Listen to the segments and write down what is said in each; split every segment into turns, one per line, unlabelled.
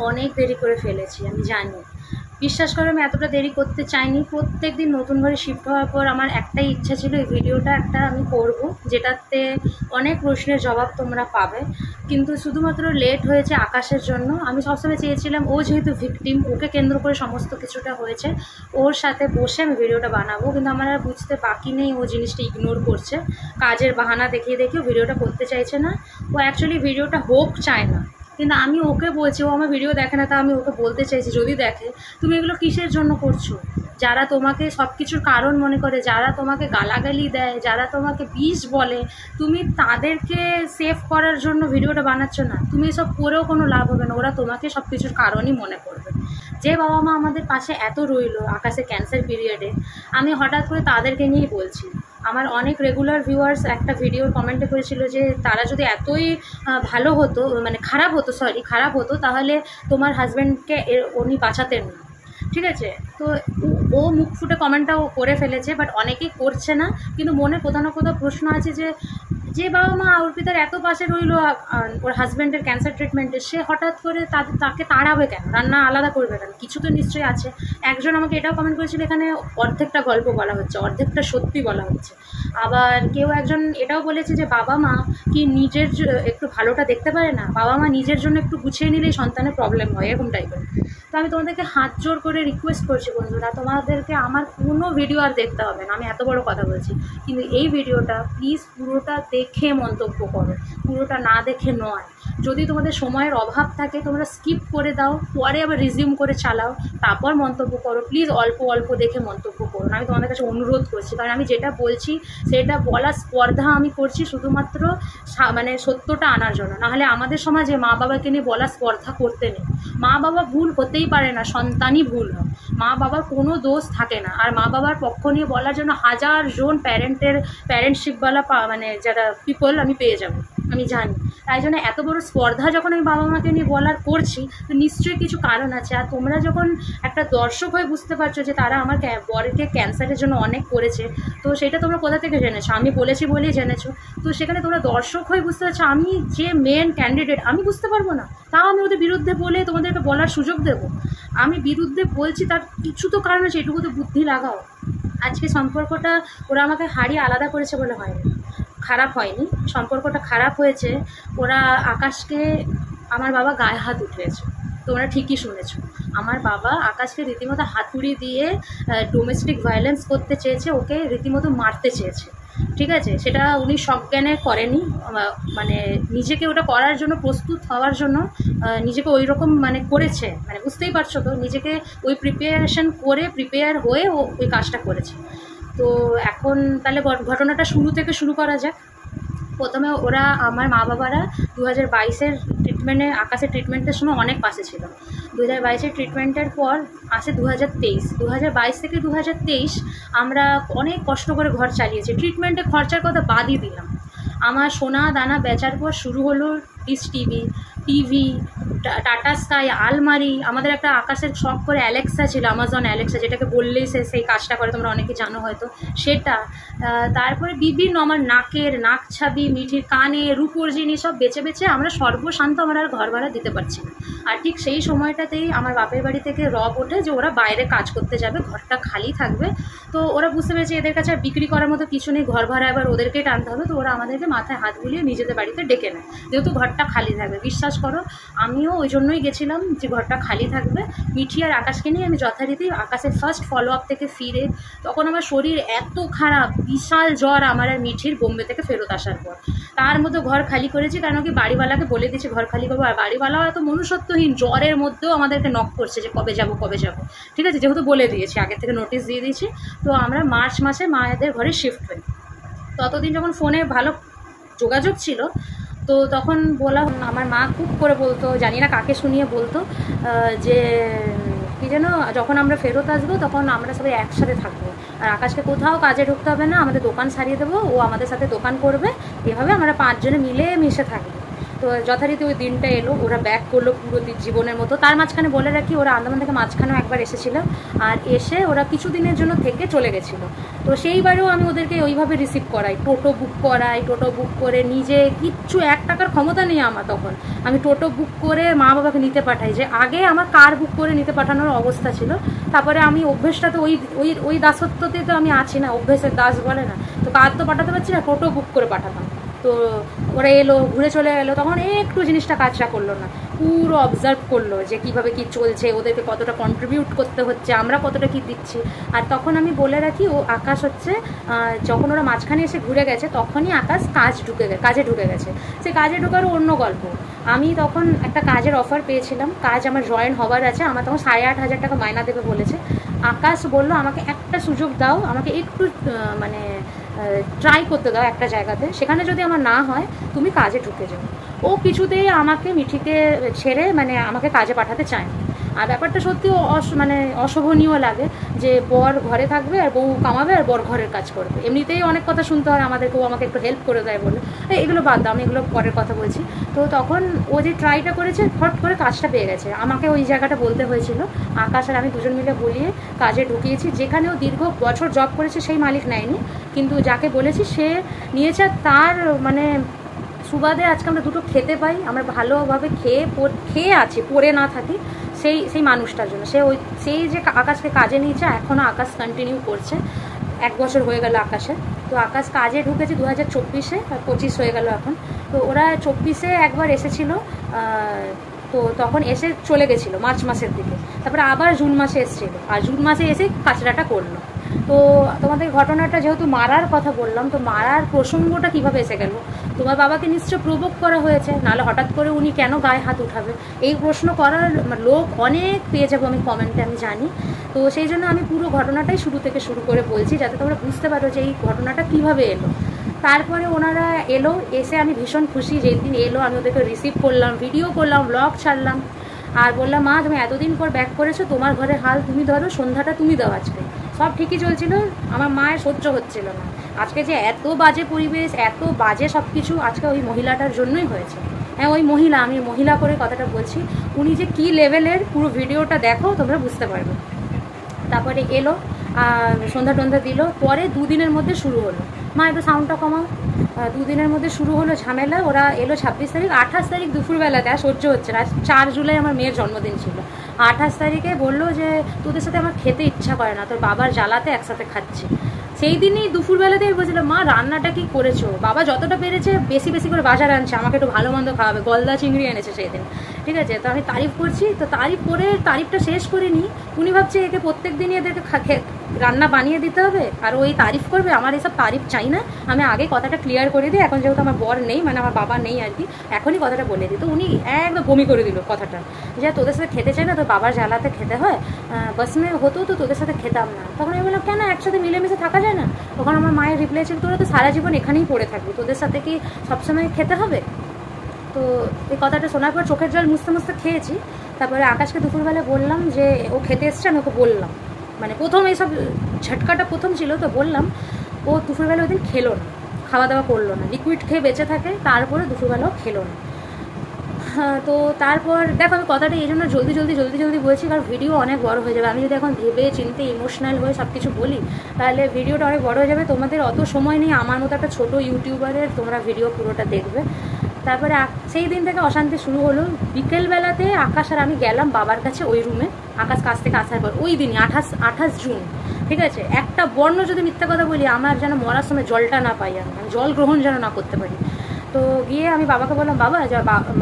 অনেক দেরি করে ফেলেছি, আমি জানি। বিশ্বাস করো আমি এতটা দেরি করতে চাইনি। প্রত্যেক দিন নতুন ঘরে শিফট হওয়ার পর আমার একটাই ইচ্ছা ছিল, এই ভিডিওটা একটা আমি করব, যেটাতে অনেক প্রশ্নের জবাব তোমরা পাবে। কিন্তু শুধুমাত্র লেট হয়েছে আকাশের জন্য। আমি সবসময় চেয়েছিলাম ও যেহেতু ভিকটিম, ওকে কেন্দ্র করে সমস্ত কিছুটা হয়েছে, ওর সাথে বসে আমি ভিডিওটা বানাবো। কিন্তু আমার আর বুঝতে বাকি নেই, ও জিনিসটা ইগনোর করছে, কাজের বাহানা দেখিয়ে দেখিয়ে ভিডিওটা করতে চাইছে না। ও অ্যাকচুয়ালি ভিডিওটা হোক চায় না, কিন্তু আমি ওকে বলছি, ও আমার ভিডিও দেখে না, তা আমি ওকে বলতে চাইছি যদি দেখে, তুমি এগুলো কিসের জন্য করছো? যারা তোমাকে সব কিছুর কারণ মনে করে, যারা তোমাকে গালাগালি দেয়, যারা তোমাকে বিষ বলে, তুমি তাদেরকে সেভ করার জন্য ভিডিওটা বানাচ্ছ না। তুমি এসব করেও কোনো লাভ হবে না, ওরা তোমাকে সব কিছুর কারণই মনে করবে। যে বাবা মা আমাদের পাশে এত রইলো আকাশে ক্যান্সার পিরিয়ডে, আমি হঠাৎ করে তাদেরকে নিয়েই বলছি। আমার অনেক রেগুলার ভিউয়ার্স একটা ভিডিওর কমেন্টে করেছিল যে তারা যদি এতই ভালো হতো, মানে খারাপ হতো, তাহলে তোমার হাজব্যান্ডকে উনি বাঁচাতেন না। ঠিক আছে, তো ও মুখ ফুটে কমেন্টটাও করে ফেলেছে, বাট অনেকেই করছে না। কিন্তু মনে কোথাও না কোথাও প্রশ্ন আছে যে যে বাবা মা অর্পিতার এত পাশে রইলো ওর হাজব্যান্ডের ক্যান্সার ট্রিটমেন্টে, সে হঠাৎ করে তাকে তাড়াবে কেন, রান্না আলাদা করবে কেন? কিছু তো নিশ্চয়ই আছে। একজন আমাকে এটাও কমেন্ট করেছিল, এখানে অর্ধেকটা গল্প বলা হচ্ছে, অর্ধেকটা সত্যি বলা হচ্ছে। আবার কেউ একজন এটাও বলেছে যে বাবা মা কি নিজের একটু ভালোটা দেখতে পারে না? বাবা মা নিজের জন্য একটু গুছিয়ে নিলেই সন্তানের প্রবলেম হয়, এরকম টাইপের। তো আমি তোমাদেরকে হাত জোর করে রিকোয়েস্ট করছি বন্ধুরা, তোমাদেরকে আমার কোনো ভিডিও আর দেখতে হবে না, আমি এত বড় কথা বলছি। কিন্তু এই ভিডিওটা প্লিজ পুরোটা দেখে মন্তব্য করো, পুরোটা না দেখে নয়। যদি তোমাদের সময়ের অভাব থাকে তোমরা স্কিপ করে দাও, পরে আবার রিজিউম করে চালাও, তারপর মন্তব্য করো। প্লিজ অল্প অল্প দেখে মন্তব্য করো না, আমি তোমাদের কাছে অনুরোধ করছি। কারণ আমি যেটা বলছি সেটা বলার স্পর্ধা আমি করছি শুধুমাত্র মানে সত্যটা আনার জন্য। নাহলে আমাদের সমাজে মা বাবাকে নিয়ে বলার স্পর্ধা করতে নেই। মা বাবা ভুল হতেই পারে না, সন্তানই ভুল হয়, মা বাবার কোনো দোষ থাকে না। আর মা বাবার পক্ষ নিয়ে বলার জন্য হাজার জন প্যারেন্টশিপওয়ালা মানে যারা পিপল আমি পেয়ে যাবো, আমি জানি। তাই জন্য এত বড় স্পর্ধা যখন আমি বাবা মাকে নিয়ে বলার করছি, তো নিশ্চয়ই কিছু কারণ আছে। আর তোমরা যখন একটা দর্শক হয়ে বুঝতে পারছো যে তারা আমার বরকে ক্যান্সারের জন্য অনেক করেছে, তো সেটা তোমরা কোথা থেকে জেনেছো? আমি বলেছি বলেই জেনেছো। তো সেখানে তোমরা দর্শক হয়ে বুঝতে পারছো আমি যে মেন ক্যান্ডিডেট, আমি বুঝতে পারবো না, তাও আমি ওদের বিরুদ্ধে বলে তোমাদেরকে বলার সুযোগ দেবো? আমি বিরুদ্ধে বলছি তার কিছু তো কারণ আছে, এটুকু তো বুদ্ধি লাগাও। আজকে সম্পর্কটা ওরা আমাকে হারিয়ে আলাদা করেছে বলে হয়নি, খারাপ হয়নি, সম্পর্কটা খারাপ হয়েছে। ওরা আকাশকে, আমার বাবা গায়ে হাত উঠিয়েছে, তোমরা ঠিকই শুনেছো। আমার বাবা আকাশকে রীতিমতো হাতুড়ি দিয়ে ডোমেস্টিক ভায়োলেন্স করতে চেয়েছে, ওকে রীতিমতো মারতে চেয়েছে। ঠিক আছে, সেটা উনি সজ্ঞানে করেনি, মানে নিজেকে ওটা করার জন্য প্রস্তুত হওয়ার জন্য নিজেকে ওই রকম মানে করেছে, মানে বুঝতেই পারছো তো, নিজেকে ওই প্রিপেয়ার হয়ে ও ওই কাজটা করেছে। তো এখন তাহলে ঘটনাটা শুরু থেকে শুরু করা যাক। প্রথমে ওরা, আমার মা বাবারা 2022-এর ট্রিটমেন্টে, আকাশের ট্রিটমেন্টের সময় অনেক পাশে ছিল। 2022-এর ট্রিটমেন্টের পর আসে 2023। 2022 থেকে 2023 আমরা অনেক কষ্ট করে ঘর চালিয়েছি। ট্রিটমেন্টে খরচার কথা বাদই দিলাম। আমার সোনা দানা বেচার পর শুরু হলো ডিশ টিভি, টাটা স্কাই, আলমারি। আমাদের একটা আকাশের শখ করে অ্যালেক্সা ছিল, আমাজন অ্যালেক্সা, যেটাকে বললেই সেই কাজটা করে, তোমরা অনেকে জানো হয়তো সেটা। তারপরে বিভিন্ন আমার নাক ছাবি, মিঠির কানে, রূপোর জিনিস সব বেচে বেচে আমরা সর্বশান্ত, আমরা আর ঘর ভাড়া দিতে পারছি না। আর ঠিক সেই সময়টাতেই আমার বাপের বাড়ি থেকে রব ওঠে যে ওরা বাইরে কাজ করতে যাবে, ঘরটা খালি থাকবে। তো ওরা বুঝতে পেরেছে এদের কাছে আর বিক্রি করার মতো কিছু নেই, ঘর ভাড়া এবার ওদেরকেই টানতে হবে। তো ওরা আমাদেরকে মাথায় হাত বুলিয়ে নিজেদের বাড়িতে ডেকে নেয়, যেহেতু ঘরটা খালি থাকবে। বিশ্বাস করো আমিও ওই জন্যই গেছিলাম যে ঘরটা খালি থাকবে। মিঠি আর আকাশকে নিয়ে আমি যথারীতি আকাশের ফার্স্ট ফলো আপ থেকে ফিরে, তখন আমার শরীর এত খারাপ, বিশাল জ্বর আমার আর মিঠির বোম্বে থেকে ফেরত আসার পর। তার মধ্যে ঘর খালি করেছি, কারণ কি বাড়িওয়ালাকে বলে দিয়েছি ঘর খালি করবো। আর বাড়িওয়ালাও এত মনুষ্যত্বহীন, জ্বরের মধ্যেও আমাদেরকে নক করছে যে কবে যাব। ঠিক আছে, যেহেতু বলে দিয়েছি, আগে থেকে নোটিশ দিয়ে দিয়েছি। তো আমরা মার্চ মাসে মায়েদের ঘরে শিফট হই। ততদিন যখন ফোনে ভালো যোগাযোগ ছিল, তো তখন বলা, আমার মা খুব করে বলতো, জানি না কাকে শুনিয়ে বলতো, যে কী যেন, যখন আমরা ফেরত আসবো তখন আমরা সবাই একসাথে থাকবো, আর আকাশকে কোথাও কাজে ঢুকতে হবে না, আমাদের দোকান সারিয়ে দেবো, ও আমাদের সাথে দোকান করবে, এভাবে আমরা 5 জনে মিলে মিশে থাকবো। তো যথারীতি ওই দিনটা এলো, ওরা ব্যাক করলো পুরো জীবনের মতো। তার মাঝখানে বলে রাখি, ওরা আন্দামান থেকে মাঝখানেও একবার এসেছিলো, আর এসে ওরা কিছুদিনের জন্য থেকে চলে গেছিলো। তো সেইবারেও আমি ওদেরকে ওইভাবে রিসিভ করাই, টোটো বুক করে নিজে, কিচ্ছু 1 টাকার ক্ষমতা নেই আমার তখন, আমি টোটো বুক করে মা বাবাকে নিতে পাঠাই। যে আগে আমার কার বুক করে নিতে পাঠানোর অবস্থা ছিল, তারপরে আমি অভ্যেসটা তো ওই দাসত্বতে তো আমি আছি না, অভ্যেসের দাস বলে না, তো কার তো পাঠাতে পারছি না, টোটো বুক করে পাঠাতাম। তো ওরা এলো, ঘুরে চলে এলো, তখন একটু জিনিসটা কাজটা করলো না, পুরো অবজার্ভ করলো যে কীভাবে কী চলছে, ওদেরকে কতটা কন্ট্রিবিউট করতে হচ্ছে, আমরা কতটা কী দিচ্ছি। আর তখন আমি বলে রাখি, ও আকাশ হচ্ছে যখন ওরা মাঝখানে এসে ঘুরে গেছে তখনই আকাশ কাজে ঢুকে গেছে। সে কাজে ঢোকারও অন্য গল্প। আমি তখন একটা কাজের অফার পেয়েছিলাম, কাজ আমার জয়েন হবার আছে, আমার তখন 8,500 টাকা মাইনা দেবে বলেছে। আকাশ বললো আমাকে একটা সুযোগ দাও, আমাকে একটু মানে ট্রাই করতে দাও একটা জায়গাতে, সেখানে যদি আমার না হয় তুমি কাজে ঢুকে যাও। ও কিছুতেই আমাকে মিঠিকে ছেড়ে মানে আমাকে কাজে পাঠাতে চায় না। আর ব্যাপারটা সত্যিও মানে অশোভনীয় লাগে যে বর ঘরে থাকবে আর বউ কামাবে আর বর ঘরের কাজ করবে। এমনিতেই অনেক কথা শুনতে হয় আমাদেরকে, ও আমাকে একটু হেল্প করে দেয় বলে, এগুলো বাদ দাও, আমি এগুলো পরের কথা বলছি। তো তখন ও যে ট্রাইটা করেছে, ফট করে কাজটা পেয়ে গেছে। আমাকে ওই জায়গাটা বলতে হয়েছিল, আকাশ আর আমি দুজন মিলে বলিয়ে কাজে ঢুকিয়েছি। যেখানে ও দীর্ঘ বছর জব করেছে সেই মালিক নেয়নি, কিন্তু যাকে বলেছি সে নিয়েছে। তার মানে সুবাদে আজকে আমরা দুটো খেতে পাই, আমরা ভালোভাবে খেয়ে আছি, পড়ে না থাকি, সেই মানুষটার জন্য। সেই যে আকাশকে কাজে নিয়েছে, এখনও আকাশ কন্টিনিউ করছে। 1 বছর হয়ে গেল আকাশে। তো আকাশ কাজে ঢুকেছে 2024-এ, 25 হয়ে গেল এখন। তো ওরা 24-এ একবার এসেছিল, তো তখন এসে চলে গেছিলো মার্চ মাসের দিকে, তারপরে আবার জুন মাসে এসেছিলো, আর জুন মাসে এসে কাজরাটা করলো। তো তোমাদের ঘটনাটা যেহেতু মারার কথা বললাম, তো মারার প্রসঙ্গটা কিভাবে এসে গেল? তোমার বাবাকে নিশ্চয় প্রভোগ করা হয়েছে, নাহলে হঠাৎ করে উনি কেন গায়ে হাত উঠাবে? এই প্রশ্ন করার লোক অনেক পেয়ে যাবো আমি কমেন্টে, আমি জানি। তো সেই জন্য আমি পুরো ঘটনাটাই শুরু থেকে শুরু করে বলছি, যাতে তোমরা বুঝতে পারো যে এই ঘটনাটা কিভাবে এলো। তারপরে ওনারা এলো, এসে আমি ভীষণ খুশি। যেই দিন এলো আমি ওদেরকে রিসিভ করলাম, ভিডিও করলাম, ব্লগ ছাড়লাম, আর বললাম মা তুমি এতদিন পর ব্যাক করেছো, তোমার ঘরে হাল তুমি ধরো, সন্ধ্যাটা তুমি দাও। আজকে সব ঠিকই চলছিল, আমার মায়ের সহ্য হচ্ছিল না। আজকে যে এত বাজে পরিবেশ, এত বাজে সব কিছু আজকে ওই মহিলাটার জন্যই হয়েছে। হ্যাঁ, ওই মহিলা, আমি মহিলা করে কথাটা বলছি, উনি যে কী লেভেলের, পুরো ভিডিওটা দেখো তোমরা বুঝতে পারবে। তারপরে এলো, সন্ধ্যা টন্ধা দিল, পরে 2 দিনের মধ্যে শুরু হলো, মা একটু সাউন্ডটা কমাও, 2 দিনের মধ্যে শুরু হলো ঝামেলা। ওরা এলো 26 তারিখ, 28 তারিখ দুপুরবেলাতে আর সহ্য হচ্ছে না। 4 জুলাই আমার মেয়ের জন্মদিন ছিল। 28 তারিখে বললো যে তোদের সাথে আমার খেতে ইচ্ছা করে না, তোর বাবার জ্বালাতে একসাথে খাচ্ছি। সেই দিনই দুপুরবেলাতেই বলছিলাম মা রান্নাটা কি করেছো? বাবা যতটা পেরেছে বেশি বেশি করে বাজার আনছে, আমাকে একটু ভালো মন্দ খাওয়াবে, গলদা চিংড়ি এনেছে সেই দিন, ঠিক আছে? তো আমি তারিফ করছি, তো তারিফ করে তারিফটা শেষ করিনি, উনি ভাবছে একে প্রত্যেক দিনই এদেরকে রান্না বানিয়ে দিতে হবে আর ওই তারিফ করবে। আমার এসব তারিফ চাই না, আমি আগে কথাটা ক্লিয়ার করে দিই। এখন যেহেতু আমার বর নেই, মানে আমার বাবা নেই আর কি, এখনই কথাটা বলে দিই। তো উনি একদম বমি করে দিল কথাটা, যে তোদের সাথে খেতে চাই না, তোর বাবার জ্বালাতে খেতে হয়, বাসমে হতো তো তোদের সাথে খেতাম না। তখন আমি বললাম কেন, একসাথে মিলেমিশে থাকা যায় না? তখন আমার মায়ের রিপ্লাই ছিল তোরা তো সারা জীবন এখানেই পড়ে থাকবি, তোদের সাথে কি সবসময় খেতে হবে? তো এই কথাটা শোনার পর চোখের জল মুছতে মুছতে খেয়েছি। তারপরে আকাশকে দুপুরবেলা বললাম যে ও খেতে এসছে, আমি ওকে বললাম, মানে প্রথম এইসব ঝটকাটা প্রথম ছিল, তো বললাম। ও দুপুরবেলা ওই দিন খেলো না, খাওয়া দাওয়া করলো না, লিকুইড খেয়ে বেঁচে থাকে, তারপরে দুপুরবেলাও খেলো না। তো তারপর দেখো আমি কথাটা এই জন্য জলদি বলছি, কারণ ভিডিও অনেক বড় হয়ে যাবে। আমি যদি এখন ভেবে চিনতে ইমোশনাল হয়ে সব কিছু বলি, তাহলে ভিডিওটা অনেক বড় হয়ে যাবে। তোমাদের অত সময় নেই আমার মতো একটা ছোটো ইউটিউবারের তোমরা ভিডিও পুরোটা দেখবে। তারপরে সেই দিন থেকে অশান্তি শুরু হলো। বিকেলবেলাতে আকাশ আর আমি গেলাম বাবার কাছে ওই রুমে, আকাশ কাছ থেকে আসার পর ওই দিনই 28 জুন, ঠিক আছে? একটা বর্ণ যদি মিথ্যা কথা বলি, আমার যেন মরার সময় জলটা না পাই, আমি জল গ্রহণ যেন না করতে পারি। তো গিয়ে আমি বাবাকে বললাম বাবা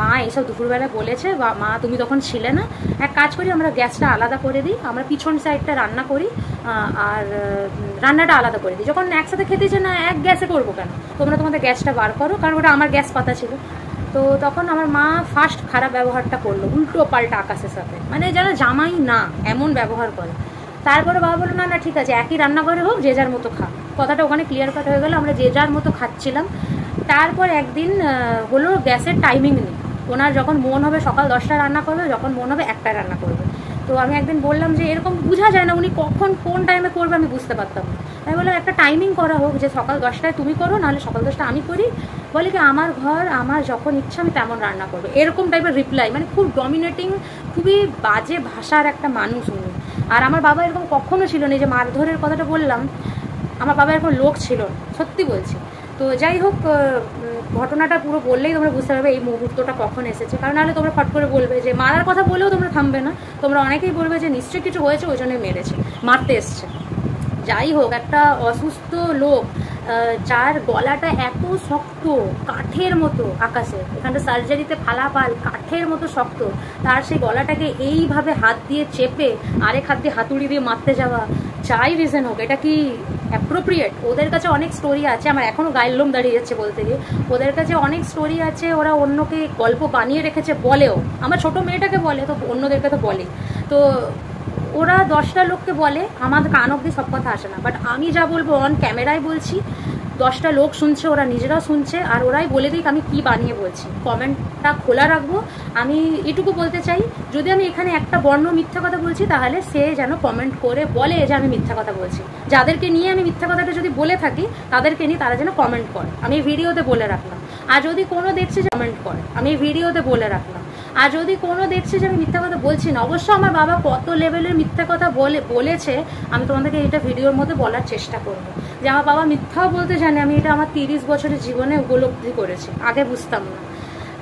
মা এইসব দুপুরবেলা বলেছে, মা তুমি তখন ছিলে না, এক কাজ করি আমরা গ্যাসটা আলাদা করে দিই, আমরা পিছন সাইডটা রান্না করি আর রান্নাটা আলাদা করে দিই। যখন একসাথে খেতেছে না, এক গ্যাসে করবো কেন, তোমরা তোমাদের গ্যাসটা বার করো, কারণ ওটা আমার গ্যাস পাতা ছিল। তো তখন আমার মা ফার্স্ট খারাপ ব্যবহারটা করলো, উল্টো পাল্টা আকাশের সাথে, মানে যেন জামাই না এমন ব্যবহার করে। তারপরে বাবা বললো না ঠিক আছে, একই রান্নাঘরে হোক, যে যার মতো খা। কথাটা ওখানে ক্লিয়ার কাট হয়ে গেলো, আমরা যে যার মতো খাচ্ছিলাম। তারপর একদিন হলো গ্যাসের টাইমিং নেই, ওনার যখন মন হবে সকাল 10টায় রান্না করবে, যখন মন হবে 1টায় রান্না করবে। তো আমি একদিন বললাম যে এরকম বোঝা যায় না উনি কখন কোন টাইমে করবে, আমি বুঝতে পারতাম না। আমি বললাম একটা টাইমিং করা হোক, যে সকাল 10টায় তুমি করো, নাহলে সকাল 10টা আমি করি, বলে কি আমার ঘর, আমার যখন ইচ্ছা আমি তেমন রান্না করবো, এরকম টাইপের রিপ্লাই। মানে খুব ডমিনেটিং, খুবই বাজে ভাষার একটা মানুষ উনি। আর আমার বাবা এরকম কখনো ছিল না, যে মারধরের কথাটা বললাম, আমার বাবা এরকম লোক ছিল না, সত্যি বলছি। তো যাই হোক, ঘটনাটা পুরো বললেই তোমরা বুঝতে পারবে এই মুহূর্তটা কখন এসেছে। কারণ নাহলে তোমরা ফট করে বলবে যে, মারার কথা বলেও তোমরা থামবে না, তোমরা অনেকেই বলবে যে নিশ্চয়ই কিছু হয়েছে ওই জন্যই মেরেছে, মারতে এসছে। যাই হোক, একটা অসুস্থ লোক, যার গলাটা এত শক্ত কাঠের মতো, আকাশে এখানটা সার্জারিতে ফালাফাল কাঠের মতো শক্ত, তার সেই গলাটাকে এইভাবে হাত দিয়ে চেপে আরেক হাত দিয়ে হাতুড়ি দিয়ে মারতে যাওয়া, যাই রিজন হোক, এটা কি অ্যাপ্রোপ্রিয়েট? ওদের কাছে অনেক স্টোরি আছে, আমার এখনও গায়ের লোম দাঁড়িয়ে যাচ্ছে বলতে গিয়ে। ওদের কাছে অনেক স্টোরি আছে, ওরা অন্যকে গল্প বানিয়ে রেখেছে, বলেও। আমার ছোট মেয়েটাকে বলে, তো অন্যদেরকে তো বলে। তো ওরা 10টা লোককে বলে, আমার কান অব্দি সব কথা আসে না, বাট আমি যা বলবো অন ক্যামেরায় বলছি, 10টা লোক শুনছে, ওরা নিজেরাও শুনছে, আর ওরাই বলে দিক আমি কি বানিয়ে বলছি। কমেন্টটা খোলা রাখবো। আমি এটুকু বলতে চাই, যদি আমি এখানে একটা বর্ণ মিথ্যা কথা বলছি, তাহলে সে যেন কমেন্ট করে বলে যে আমি মিথ্যা কথা বলছি। যাদেরকে নিয়ে আমি মিথ্যা কথাটা যদি বলে থাকি, তাদেরকে নিয়ে তারা যেন কমেন্ট করে, আমি ভিডিওতে বলে রাখলাম। আর যদি কোনো দেখছে যে কমেন্ট করে, আমি ভিডিওতে বলে রাখলাম। আর যদি কোনো দেখছে যে আমি মিথ্যা কথা বলছি না, অবশ্য আমার বাবা কত লেভেলের মিথ্যা কথা বলেছে আমি তোমাদেরকে এটা ভিডিওর মধ্যে বলার চেষ্টা করব। যে আমার বাবা মিথ্যাও বলতে জানে, আমি এটা আমার 30 বছরের জীবনে উপলব্ধি করেছি, আগে বুঝতাম না।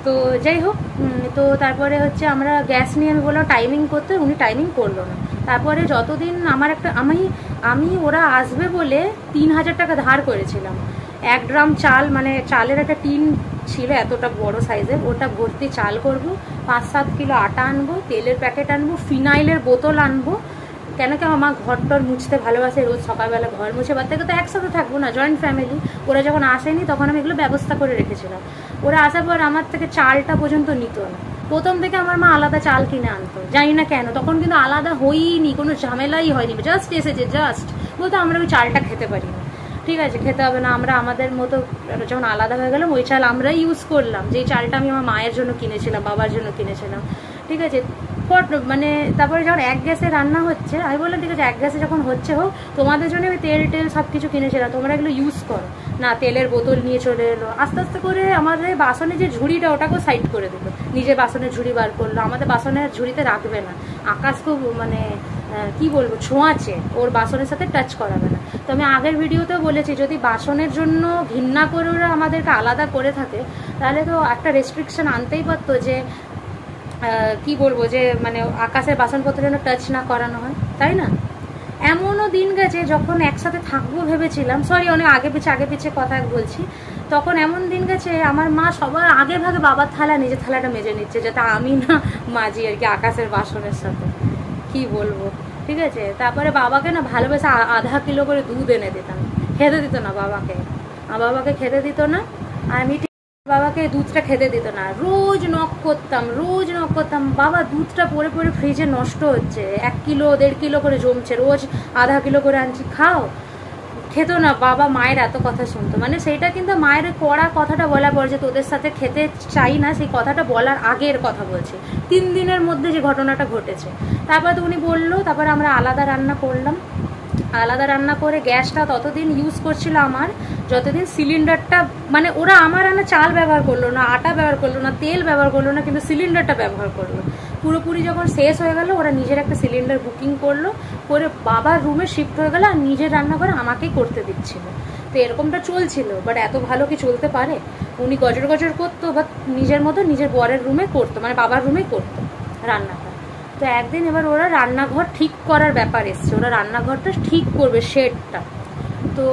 তো যাই হোক, তো তারপরে হচ্ছে আমরা গ্যাস নিয়ে আমি বললাম টাইমিং করতে, উনি টাইমিং করলো না। তারপরে যতদিন আমার একটা আমি ওরা আসবে বলে 3000 টাকা ধার করেছিলাম। 1 ড্রাম চাল, মানে চালের একটা টিন ছিল এতটা বড় সাইজের, ওটা ভর্তি চাল করব, 5-7 কিলো আটা আনবো, তেলের প্যাকেট আনবো, ফিনাইলের বোতল আনবো। কেন কি আমার মা ঘরটর মুছতে ভালোবাসে, রোজ সকালবেলা ঘর মুছে। বাচ্চাকে তো একসাথে থাকবো না, জয়েন্ট ফ্যামিলি। ওরা যখন আসেনি তখন আমি এগুলো ব্যবস্থা করে রেখেছিলাম। ওরা আসার পর আমার থেকে চালটা পর্যন্ত নিত না। প্রথম থেকে আমার মা আলাদা চাল কিনে আনতো, জানি না কেন। তখন কিন্তু আলাদা হয়নি, কোনো ঝামেলাই হয়নি, জাস্ট এসেছে, জাস্ট বলতো আমরা ওই চালটা খেতে পারি না, ঠিক আছে খেতে হবে না, আমরা আমাদের মতো। যখন আলাদা হয়ে গেলাম, ওই চাল আমরাই ইউজ করলাম, যেই চালটা আমি আমার মায়ের জন্য কিনেছিলাম, বাবার জন্য কিনেছিলাম, ঠিক আছে। মানে তারপরে যখন 1 গ্যাসে রান্না হচ্ছে, আমি বললাম ঠিক আছে 1 গ্যাসে যখন হচ্ছে হোক, তোমাদের জন্য আমি তেল সব কিছু কিনেছিলাম, তোমরা এগুলো ইউজ করো না। তেলের বোতল নিয়ে চলে এলো। আস্তে আস্তে করে আমাদের বাসনের যে ঝুড়িটা, ওটাকেও সাইড করে দিল, নিজের বাসনের ঝুড়ি বার করলো। আমাদের বাসনের ঝুড়িতে রাখবে না, আকাশ খুব মানে কি বলবো, ছোঁয়াচে, ওর বাসনের সাথে টাচ করাবে না। তো আমি আগের ভিডিওতেও বলেছি, যদি বাসনের জন্য ঘৃণা করে ওরা আমাদেরকে আলাদা করে থাকে, তাহলে তো একটা রেস্ট্রিকশন আনতেই পারতো, যে কি বলবো, যে মানে আকাশের বাসনপত্রের জন্য টাচ না করানো হয়, তাই না? এমনও দিন গেছে যখন একসাথে থাকবো ভেবেছিলাম, সরি অনেক আগে পিছে কথা বলছি, তখন এমন দিন গেছে আমার মা সবার আগে ভাগে বাবার থালা, নিজের থালাটা মেজে নিচ্ছে, যাতে আমি না মাজি আর কি আকাশের বাসনের সাথে। কি বলবো, ঠিক আছে। তারপরে বাবাকে না ভালোবেসে ½ কিলো করে দুধ এনে দিতাম, খেতে দিত না বাবাকে, বাবাকে খেতে দিত না। আর আমি বাবাকে দুধটা খেতে দিত না, রোজ নক করতাম, বাবা দুধটা পরে ফ্রিজে নষ্ট হচ্ছে, 1 কিলো 1.5 কিলো করে জমছে, রোজ ½ কিলো করে আনছি, খাও। খেতো না বাবা, মায়ের এত কথা শুনতো। মানে সেইটা কিন্তু মায়ের কড়া কথাটা বলার পর, যে তোদের সাথে খেতে চাই না, সেই কথাটা বলার আগের কথা বলছি, 3 দিনের মধ্যে যে ঘটনাটা ঘটেছে। তারপর তো উনি বললো, তারপর আমরা আলাদা রান্না করলাম। আলাদা রান্না করে গ্যাসটা ততদিন ইউজ করছিল আমার, যতদিন সিলিন্ডারটা, মানে ওরা আমার আনা চাল ব্যবহার করলো না, আটা ব্যবহার করলো না, তেল ব্যবহার করলো না, কিন্তু সিলিন্ডারটা ব্যবহার করলো। পুরোপুরি যখন শেষ হয়ে গেল, ওরা নিজের একটা সিলিন্ডার বুকিং করলো, করে বাবার রুমে শিফট হয়ে গেল, আর নিজের রান্নাঘর আমাকেই করতে দিচ্ছিল। তো এরকমটা চলছিল, বাট এত ভালো কি চলতে পারে? উনি গজর করতো, বা নিজের মতো নিজের বরের রুমে করতো, মানে বাবার রুমেই করতো রান্নাটা। তো একদিন এবার ওরা রান্নাঘর ঠিক করার ব্যাপার এসছে, ওরা রান্নাঘরটা ঠিক করবে, শেডটা। তো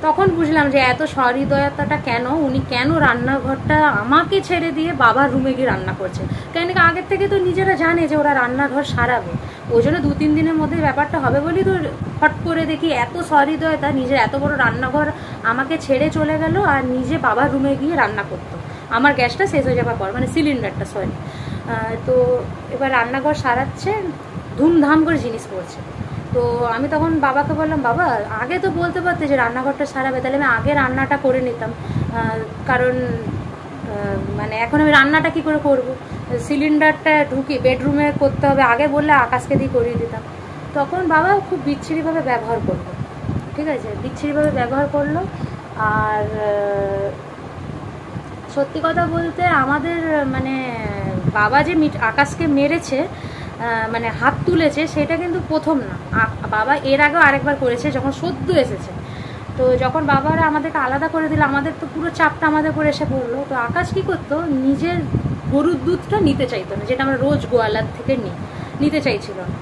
তখন বুঝলাম যে এত সহৃদয়তাটা কেন, উনি কেন রান্নাঘরটা আমাকে ছেড়ে দিয়ে বাবার রুমে গিয়ে রান্না করছে। কেন কি আগের থেকে তো নিজেরা জানে যে ওরা রান্নাঘর সারাবে, ওই জন্য 2-3 দিনের মধ্যে ব্যাপারটা হবে বলেই তো হট করে দেখি এত সহৃদয়তা, নিজের এত বড় রান্নাঘর আমাকে ছেড়ে চলে গেল, আর নিজে বাবার রুমে গিয়ে রান্না করতো আমার গ্যাসটা শেষ হয়ে যাওয়ার পর, মানে সিলিন্ডারটা, সরি। তো এবার রান্নাঘর সারাচ্ছে, ধুমধাম করে জিনিস পড়ছে। তো আমি তখন বাবাকে বললাম, বাবা আগে তো বলতে পারতে যে রান্নাঘরটা সারাবে, তাহলে আমি আগে রান্নাটা করে নিতাম, কারণ মানে এখন আমি রান্নাটা কি করে করব, সিলিন্ডারটা ঢুকি বেডরুমে করতে হবে, আগে বললে আকাশকে দিয়ে করিয়ে দিতাম। তখন বাবা খুব বিচ্ছিরিভাবে ব্যবহার করলো, ঠিক আছে, বিচ্ছিরিভাবে ব্যবহার করলো। আর সত্যি কথা বলতে আমাদের মানে বাবা যে আকাশকে মেরেছে, মানে হাত তুলেছে, সেটা কিন্তু প্রথম না। বাবা এর আগেও আরেকবার করেছে যখন সদ্য এসেছে। তো যখন বাবারা আমাদেরকে আলাদা করে দিল, আমাদের তো পুরো চাপটা আমাদের উপরে এসে পড়লো। তো আকাশ কী করতো, নিজের গরুর দুধটা নিতে চাইতো না, যেটা আমরা রোজ গোয়ালার থেকে নিতে চাইছিল না।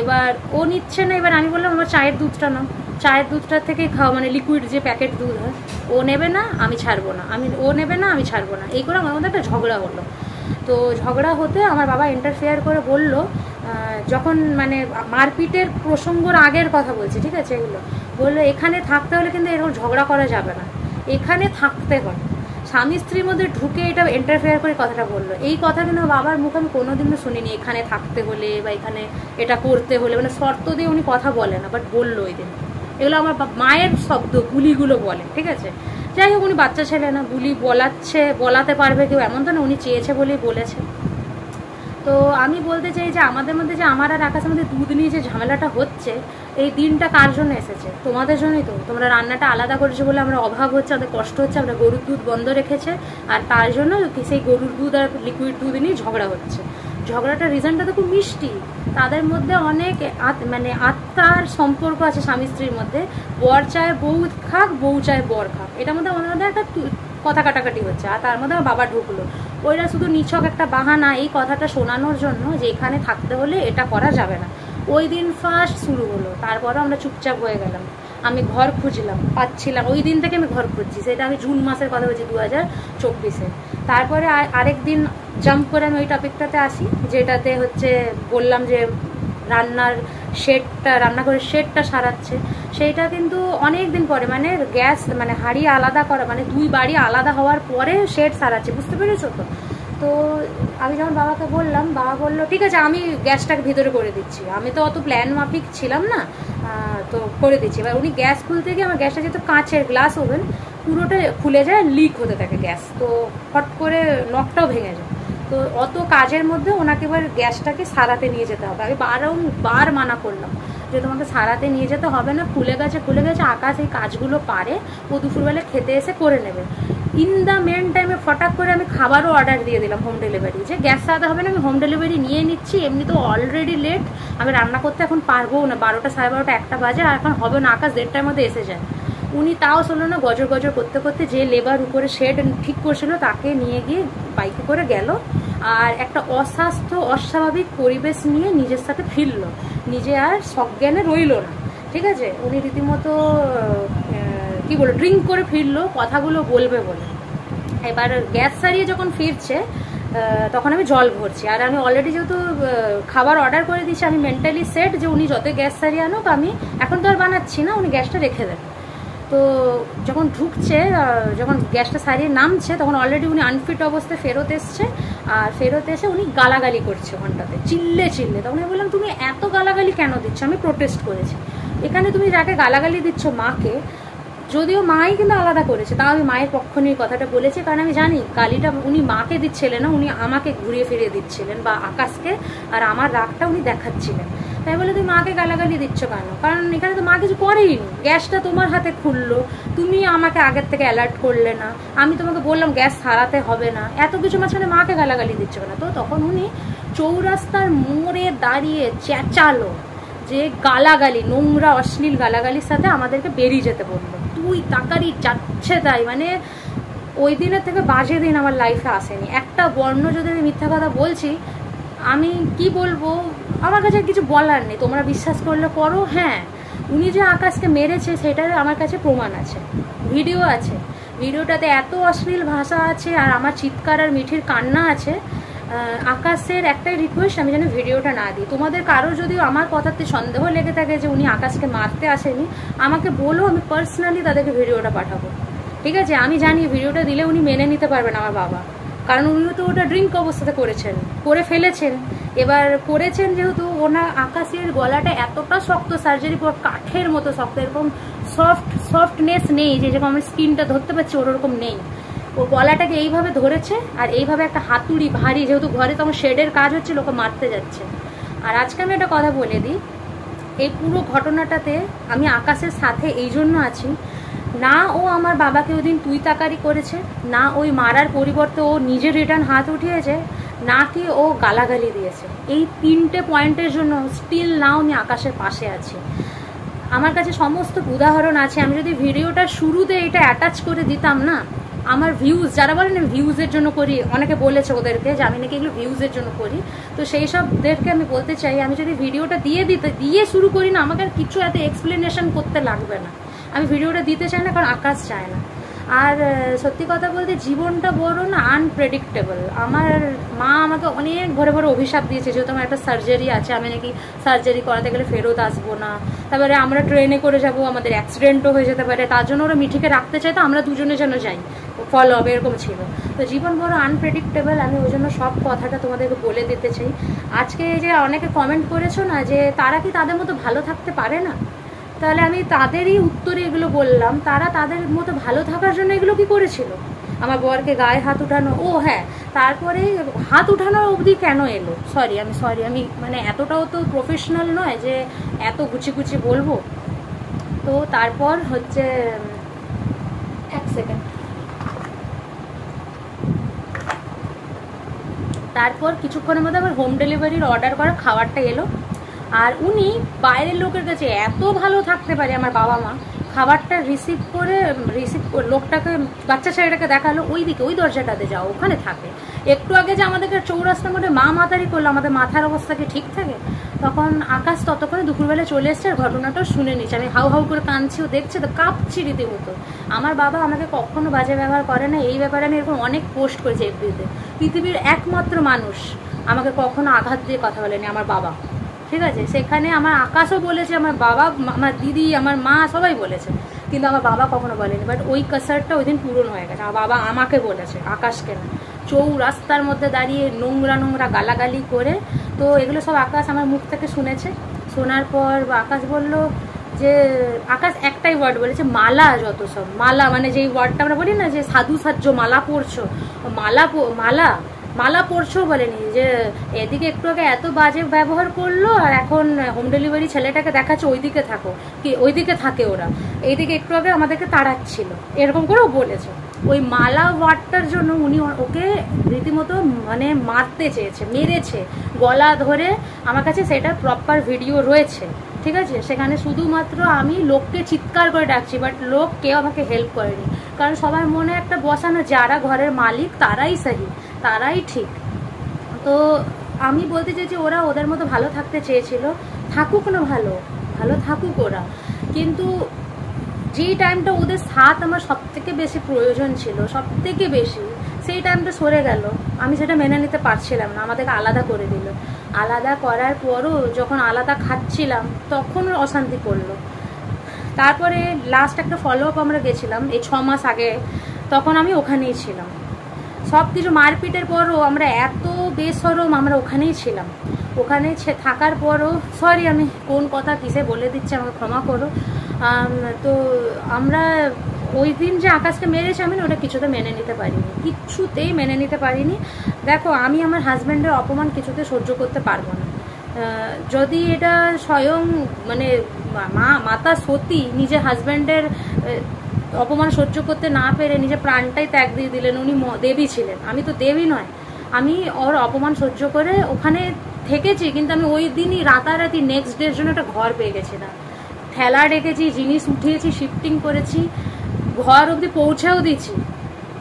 এবার ও নিচ্ছে না, এবার আমি বললাম আমার চায়ের দুধটা নাও, চায়ের দুধটার থেকে খাওয়া, মানে লিকুইড যে প্যাকেট দুধ হয়। ও নেবে না, আমি ছাড়বো না, ও নেবে না, আমি ছাড়বো না, এই করে আমার মধ্যে একটা ঝগড়া হলো। তো ঝগড়া হতে আমার বাবা ইন্টারফেয়ার করে বলল, যখন মানে মারপিটের প্রসঙ্গর আগের কথা বলছি, ঠিক আছে, এগুলো বললো এখানে থাকতে হলে কিন্তু এরকম ঝগড়া করা যাবে না, এখানে থাকতে হয়। স্বামী স্ত্রীর মধ্যে ঢুকে এটা ইন্টারফেয়ার করে কথাটা বললো। এই কথা কিন্তু বাবার মুখে আমি কোনোদিনও শুনিনি, এখানে থাকতে হলে বা এখানে এটা করতে হলে, মানে শর্ত দিয়ে উনি কথা বলে না, বাট বললো ওই দিন। এগুলো আমার মায়ের শব্দ, বুলিগুলো বলে, ঠিক আছে। যাই হোক, উনি বাচ্চা ছেলে না, বুলি বলাতে পারবে কেউ এমন তো না, উনি চেয়েছে বলেই বলেছে। তো আমি বলতে চাই যে আমাদের মধ্যে যে আমার আর আকাশের মধ্যে দুধ নিয়ে যে ঝামেলাটা হচ্ছে, এই দিনটা কার জন্য এসেছে? তোমাদের জন্যই তো। তোমরা রান্নাটা আলাদা করেছো বলে আমরা অভাব হচ্ছে, আমাদের কষ্ট হচ্ছে, আমরা গরুর দুধ বন্ধ রেখেছে, আর তার জন্য সেই গরুর দুধ আর লিকুইড দুধ নিয়ে ঝগড়া হচ্ছে। ঝগড়াটার রিজনটা তো খুব মিষ্টি, তাদের মধ্যে অনেক মানে আত্মার সম্পর্ক আছে স্বামী স্ত্রীর মধ্যে। বর চায় বউ খাক, বউ চায় বর খাক, এটার মধ্যে আমাদের মধ্যে একটা কথা কাটাকাটি হচ্ছে। আর তার মধ্যে আমার বাবা ঢুকলো, ওইটা শুধু নিছক একটা বাহানা এই কথাটা শোনানোর জন্য যে এখানে থাকতে হলে এটা করা যাবে না। ওই দিন ফার্স্ট শুরু হলো, তারপরও আমরা চুপচাপ হয়ে গেলাম। আমি ঘর খুঁজলাম, পাচ্ছিলাম, ওই দিন থেকে আমি ঘর খুঁজছি, সেটা আমি জুন মাসের কথা বলছি, 2024-এ। তারপরে আরেক দিন জাম্প করে আমি ওই টপিকটাতে আসি, যেটাতে হচ্ছে বললাম যে রান্নাঘরের শেডটা সারাচ্ছে। সেইটা কিন্তু অনেক দিন পরে, মানে গ্যাস মানে হাঁড়ি আলাদা করা, মানে দুই বাড়ি আলাদা হওয়ার পরে শেড সারাচ্ছে, বুঝতে পেরেছো তো? তো আমি যখন বাবাকে বললাম, বাবা বললো ঠিক আছে আমি গ্যাসটাকে ভিতরে করে দিচ্ছি। আমি তো অত প্ল্যান মাফিক ছিলাম না, তো করে দিচ্ছি। এবার উনি গ্যাস খুলতে গিয়ে আমার গ্যাসটা যেহেতু কাঁচের গ্লাস ওভেন, পুরোটা খুলে যায়, লিক হতে থাকে গ্যাস, তো ফট করে নখটাও ভেঙে যায়। তো অত কাজের মধ্যে ওনাকে এবার গ্যাসটাকে সারাতে নিয়ে যেতে হবে। আমি বারবার মানা করলাম যে তোমাকে সারাতে নিয়ে যেতে হবে না, খুলে গেছে, আকাশ এই কাজগুলো পারে, ও দুপুরবেলা খেতে এসে করে নেবে। ইন দ্য মেন টাইমে ফটাক করে আমি খাবারও অর্ডার দিয়ে দিলাম হোম ডেলিভারি, যে গ্যাস সারাতে হবে না, আমি হোম ডেলিভারি নিয়ে নিচ্ছি, এমনি তো অলরেডি লেট, আমি রান্না করতে এখন পারবো না, 12টা 12:30 1টা বাজে, আর এখন হবে না, আকাশ 1:30টার মধ্যে এসে যায়। উনি তাও শুনলো না, গজর করতে করতে যে লেবার উপরে শেড ঠিক করছিল তাকে নিয়ে গিয়ে বাইকে করে গেল, আর একটা অস্বাভাবিক পরিবেশ নিয়ে নিজের সাথে ফিরল, নিজে আর সজ্ঞানে রইল না, ঠিক আছে। উনি রীতিমতো কি বলে ড্রিঙ্ক করে ফিরলো কথাগুলো বলবে বলে। এবার গ্যাস সারিয়ে যখন ফিরছে তখন আমি জল ভরছি, আর আমি অলরেডি যেহেতু খাবার অর্ডার করে দিয়েছি, আমি মেন্টালি সেট যে উনি যত গ্যাস সারিয়ে আনুক, আমি এখন তো আর বানাচ্ছি না, উনি গ্যাসটা রেখে দেন। তো যখন ঢুকছে, যখন গ্যাসটা সারিয়ে নামছে, তখন অলরেডি উনি আনফিট অবস্থায় ফেরত এসছে, আর ফেরত এসে উনি গালাগালি করছে ঘন্টাতে, চিল্লে। তখন আমি বললাম তুমি এত গালাগালি কেন দিচ্ছ? আমি প্রোটেস্ট করেছি। এখানে তুমি যাকে গালাগালি দিচ্ছ, মাকে, যদিও মাই কিন্তু আলাদা করেছে, তাও আমি মায়ের পক্ষ নিয়ে কথাটা বলেছি, কারণ আমি জানি গালিটা উনি মাকে দিচ্ছিলেন না, উনি আমাকে ঘুরিয়ে ফিরিয়ে দিচ্ছিলেন, বা আকাশকে, আর আমার রাগটা উনি দেখাচ্ছিলেন। তাই বলে তুমি মাকে গালাগালি দিচ্ছ কেন? কারণ এখানে তো মা কিছু করেইনি, গ্যাসটা তোমার হাতে খুললো, তুমি আমাকে আগের থেকে অ্যালার্ট করলে না, আমি তোমাকে বললাম গ্যাস সারাতে হবে না, এত কিছু মাঝখানে মাকে গালাগালি দিচ্ছ কেন? তো তখন উনি চৌরাস্তার মোড়ে দাঁড়িয়ে চেঁচালো যে গালাগালি, নোংরা অশ্লীল গালাগালির সাথে আমাদেরকে বেরিয়ে যেতে বললো। তুই তাকারি যাচ্ছে তাই, মানে ওই দিনের থেকে বাজে দিন আমার লাইফে আসেনি। একটা বর্ণ যদি আমি মিথ্যা কথা বলছি, আমি কি বলবো, আমার কাছে কিছু বলার নেই, তোমরা বিশ্বাস করলে করো। হ্যাঁ, উনি যে আকাশকে মেরেছে সেটার আমার কাছে প্রমাণ আছে, ভিডিও আছে, ভিডিওটাতে এত অশ্লীল ভাষা আছে, আর আমার চিৎকার আর মিঠির কান্না আছে। আকাশের একটাই রিকোয়েস্ট, আমি যেন ভিডিওটা না দিই। তোমাদের কারো যদিও আমার কথাতে সন্দেহ লেগে থাকে যে উনি আকাশকে মারতে আসেনি, আমাকে বলো, আমি পার্সোনালি তাদেরকে ভিডিওটা পাঠাবো, ঠিক আছে। আমি জানি ভিডিওটা দিলে উনি মেনে নিতে পারবেন আমার বাবা, কারণ উনিও তো ওটা ড্রিঙ্ক অবস্থাতে করে ফেলেছেন। এবার করেছেন যেহেতু, ওনার আকাশের গলাটা এতটা শক্ত, সার্জারি পর কাঠের মতো শক্ত, এরকম সফটনেস নেই যে যেরকম আমি স্কিনটা ধরতে পারছি ওরকম নেই। ও গলাটাকে এইভাবে ধরেছে, আর এইভাবে একটা হাতুড়ি ভারী, যেহেতু ঘরে তখন শেডের কাজ হচ্ছে, লোকে মারতে যাচ্ছে। আর আজকে আমি একটা কথা বলে দিই, এই পুরো ঘটনাটাতে আমি আকাশের সাথে এই জন্য আছি, না ও আমার বাবাকে ওই দিন তুই তাকারি করেছে, না ওই মারার পরিবর্তে ও নিজে রিটার্ন হাত উঠিয়েছে, না কি ও গালাগালি দিয়েছে। এই 3টে পয়েন্টের জন্য স্টিল নাও আমি আকাশের পাশে আছি। আমার কাছে সমস্ত উদাহরণ আছে। আমি যদি ভিডিওটা শুরুতে এটা অ্যাটাচ করে দিতাম না, আমার ভিউজ, যারা বলেন ভিউজের জন্য করি, অনেকে বলেছে ওদেরকে যে আমি নাকি এগুলো ভিউজের জন্য করি, তো সেই সবদেরকে আমি বলতে চাই, আমি যদি ভিডিওটা দিয়ে শুরু করি না, আমাকে আর কিছু এত এক্সপ্লেনেশন করতে লাগবে না। আমি ভিডিওটা দিতে চাই না, কারণ আকাশ চায় না। আর সত্যি কথা বলতে জীবনটা বড় না আনপ্রেডিক্টেবল। আমার মা আমাকে অনেক ভরে ভরে অভিশাপ দিয়েছে, যেহেতু আমার একটা সার্জারি আছে, আমি নাকি সার্জারি করাতে গেলে ফেরত আসবো না, তারপরে আমরা ট্রেনে করে যাব, আমাদের অ্যাক্সিডেন্টও হয়ে যেতে পারে, তার জন্য ওরা মিঠিকে রাখতে চাই, তো আমরা দুজনে যেন যাই, ফলো হবে, এরকম ছিল। তো জীবন বড় আনপ্রেডিক্টেবল, আমি ওই জন্য সব কথাটা তোমাদেরকে বলে দিতে চাই। আজকে যে অনেকে কমেন্ট করেছো না যে তারা কি তাদের মতো ভালো থাকতে পারে না, তাহলে আমি তাদেরই উত্তরে এগুলো বললাম। তারা তাদের মতো ভালো থাকার জন্য এগুলো কি করেছিল? আমার বরকে গায়ে হাত উঠানো, ও হ্যাঁ, তারপরে হাত উঠানো অবধি কেন এলো? সরি আমি মানে এতটাও তো প্রফেশনাল নয় যে এত গুছি বলবো। তো তারপর হচ্ছে, এক সেকেন্ড, তারপর কিছুক্ষণের মধ্যে আমার হোম ডেলিভারির অর্ডার করা খাবারটা এলো। আর উনি বাইরের লোকের কাছে এত ভালো থাকতে পারে, আমার বাবা মা, খাবারটা রিসিভ করে লোকটাকে, বাচ্চা ছেলেটাকে দেখালো ওইদিকে, ওই দরজাটাতে যাও, ওখানে থাকে। একটু আগে যে আমাদেরকে চৌরাস্তার মধ্যে মা মাতারি করলো, আমাদের মাথার অবস্থা কি ঠিক থাকে? তখন আকাশ ততক্ষণে দুপুরবেলা চলে এসছে, আর ঘটনাটাও শুনে নিচ্ছে। আমি হাউ হাউ করে কাঁদছি, ও দেখছে তো, কাঁপছি রীতিমতো। আমার বাবা আমাকে কখনো বাজে ব্যবহার করে না, এই ব্যাপারে আমি এরকম অনেক পোস্ট করেছি এফবিতে। পৃথিবীর একমাত্র মানুষ আমাকে কখনো আঘাত দিয়ে কথা বলেনি, আমার বাবা, ঠিক আছে? সেখানে আমার আকাশও বলেছে, আমার বাবা, আমার দিদি, আমার মা, সবাই বলেছে, কিন্তু আমার বাবা কখনো বলেনি। বাট ওই কাসারটা ওই দিন পূরণ হয়ে গেছে, আমার বাবা আমাকে বলেছে, আকাশকে না। রাস্তার মধ্যে দাঁড়িয়ে নোংরা গালাগালি করে, তো এগুলো সব আকাশ আমার মুখ থেকে শুনেছে। শোনার পর আকাশ বলল যে, আকাশ একটাই ওয়ার্ড বলেছে, মালা, যত সব মালা, মানে যেই ওয়ার্ডটা আমরা বলি না যে সাধু সাজ্য মালা পরছো, মালা পরছো বলেনি, যে এদিকে একটু আগে এত বাজে ব্যবহার করলো, আর এখন হোম ডেলিভারি ছেলেটাকে দেখাচ্ছে ওইদিকে থাকো, কি ওইদিকে থাকে ওরা, এইদিকে একটু আগে আমাদেরকে তাড়াচ্ছিল, এরকম করেও বলেছে। ওই মালা ওয়ার্ডটার জন্য উনি ওকে রীতিমতো মানে মারতে চেয়েছে, মেরেছে গলা ধরে। আমার কাছে সেটা প্রপার ভিডিও রয়েছে, ঠিক আছে? সেখানে শুধুমাত্র আমি লোককে চিৎকার করে ডাকছি, বাট লোক কেউ আমাকে হেল্প করেনি, কারণ সবার মনে একটা বসানো, যারা ঘরের মালিক তারাই সহি, তারাই ঠিক। তো আমি বলতে চাইছি, ওরা ওদের মতো ভালো থাকতে চেয়েছিল, থাকুক না, ভালো থাকুক ওরা, কিন্তু যেই টাইমটা ওদের সাথ আমার সব থেকে বেশি প্রয়োজন ছিল, সব থেকে বেশি, সেই টাইমটা সরে গেল। আমি সেটা মেনে নিতে পারছিলাম না, আমাদেরকে আলাদা করে দিল। আলাদা করার পরও যখন আলাদা খাচ্ছিলাম তখন অশান্তি করলো। তারপরে লাস্ট একটা ফলো আপ আমরা গেছিলাম এই 6 মাস আগে, তখন আমি ওখানেই ছিলাম। সব কিছু মারপিটের পরও আমরা এত বেসরম, আমরা ওখানেই ছিলাম। ওখানে থাকার পরও, সরি আমি কোন কথা কিসে বলে দিচ্ছি, আমাকে ক্ষমা করো। তো আমরা ওই দিন যে আকাশকে মেরেছে, আমি ওটা কিছুতে মেনে নিতে পারিনি, কিচ্ছুতেই মেনে নিতে পারিনি। দেখো, আমি আমার হাজব্যান্ডের অপমান কিছুতে সহ্য করতে পারবো না। যদি এটা স্বয়ং মানে মাতা সতী নিজের হাজব্যান্ডের অপমান সহ্য করতে না পেরে নিজের প্রাণটাই ত্যাগ দিয়ে দিলেন, উনি দেবী ছিলেন, আমি তো দেবী নয়। আমি ওর অপমান সহ্য করে ওখানে থেকেছি, কিন্তু আমি ওই দিনই রাতারাতি নেক্সট ডের জন্য একটা ঘর পেয়ে গেছিলাম। ঠেলা ডেকেছি, জিনিস উঠিয়েছি, শিফটিং করেছি, ঘর অবধি পৌঁছেও দিচ্ছি,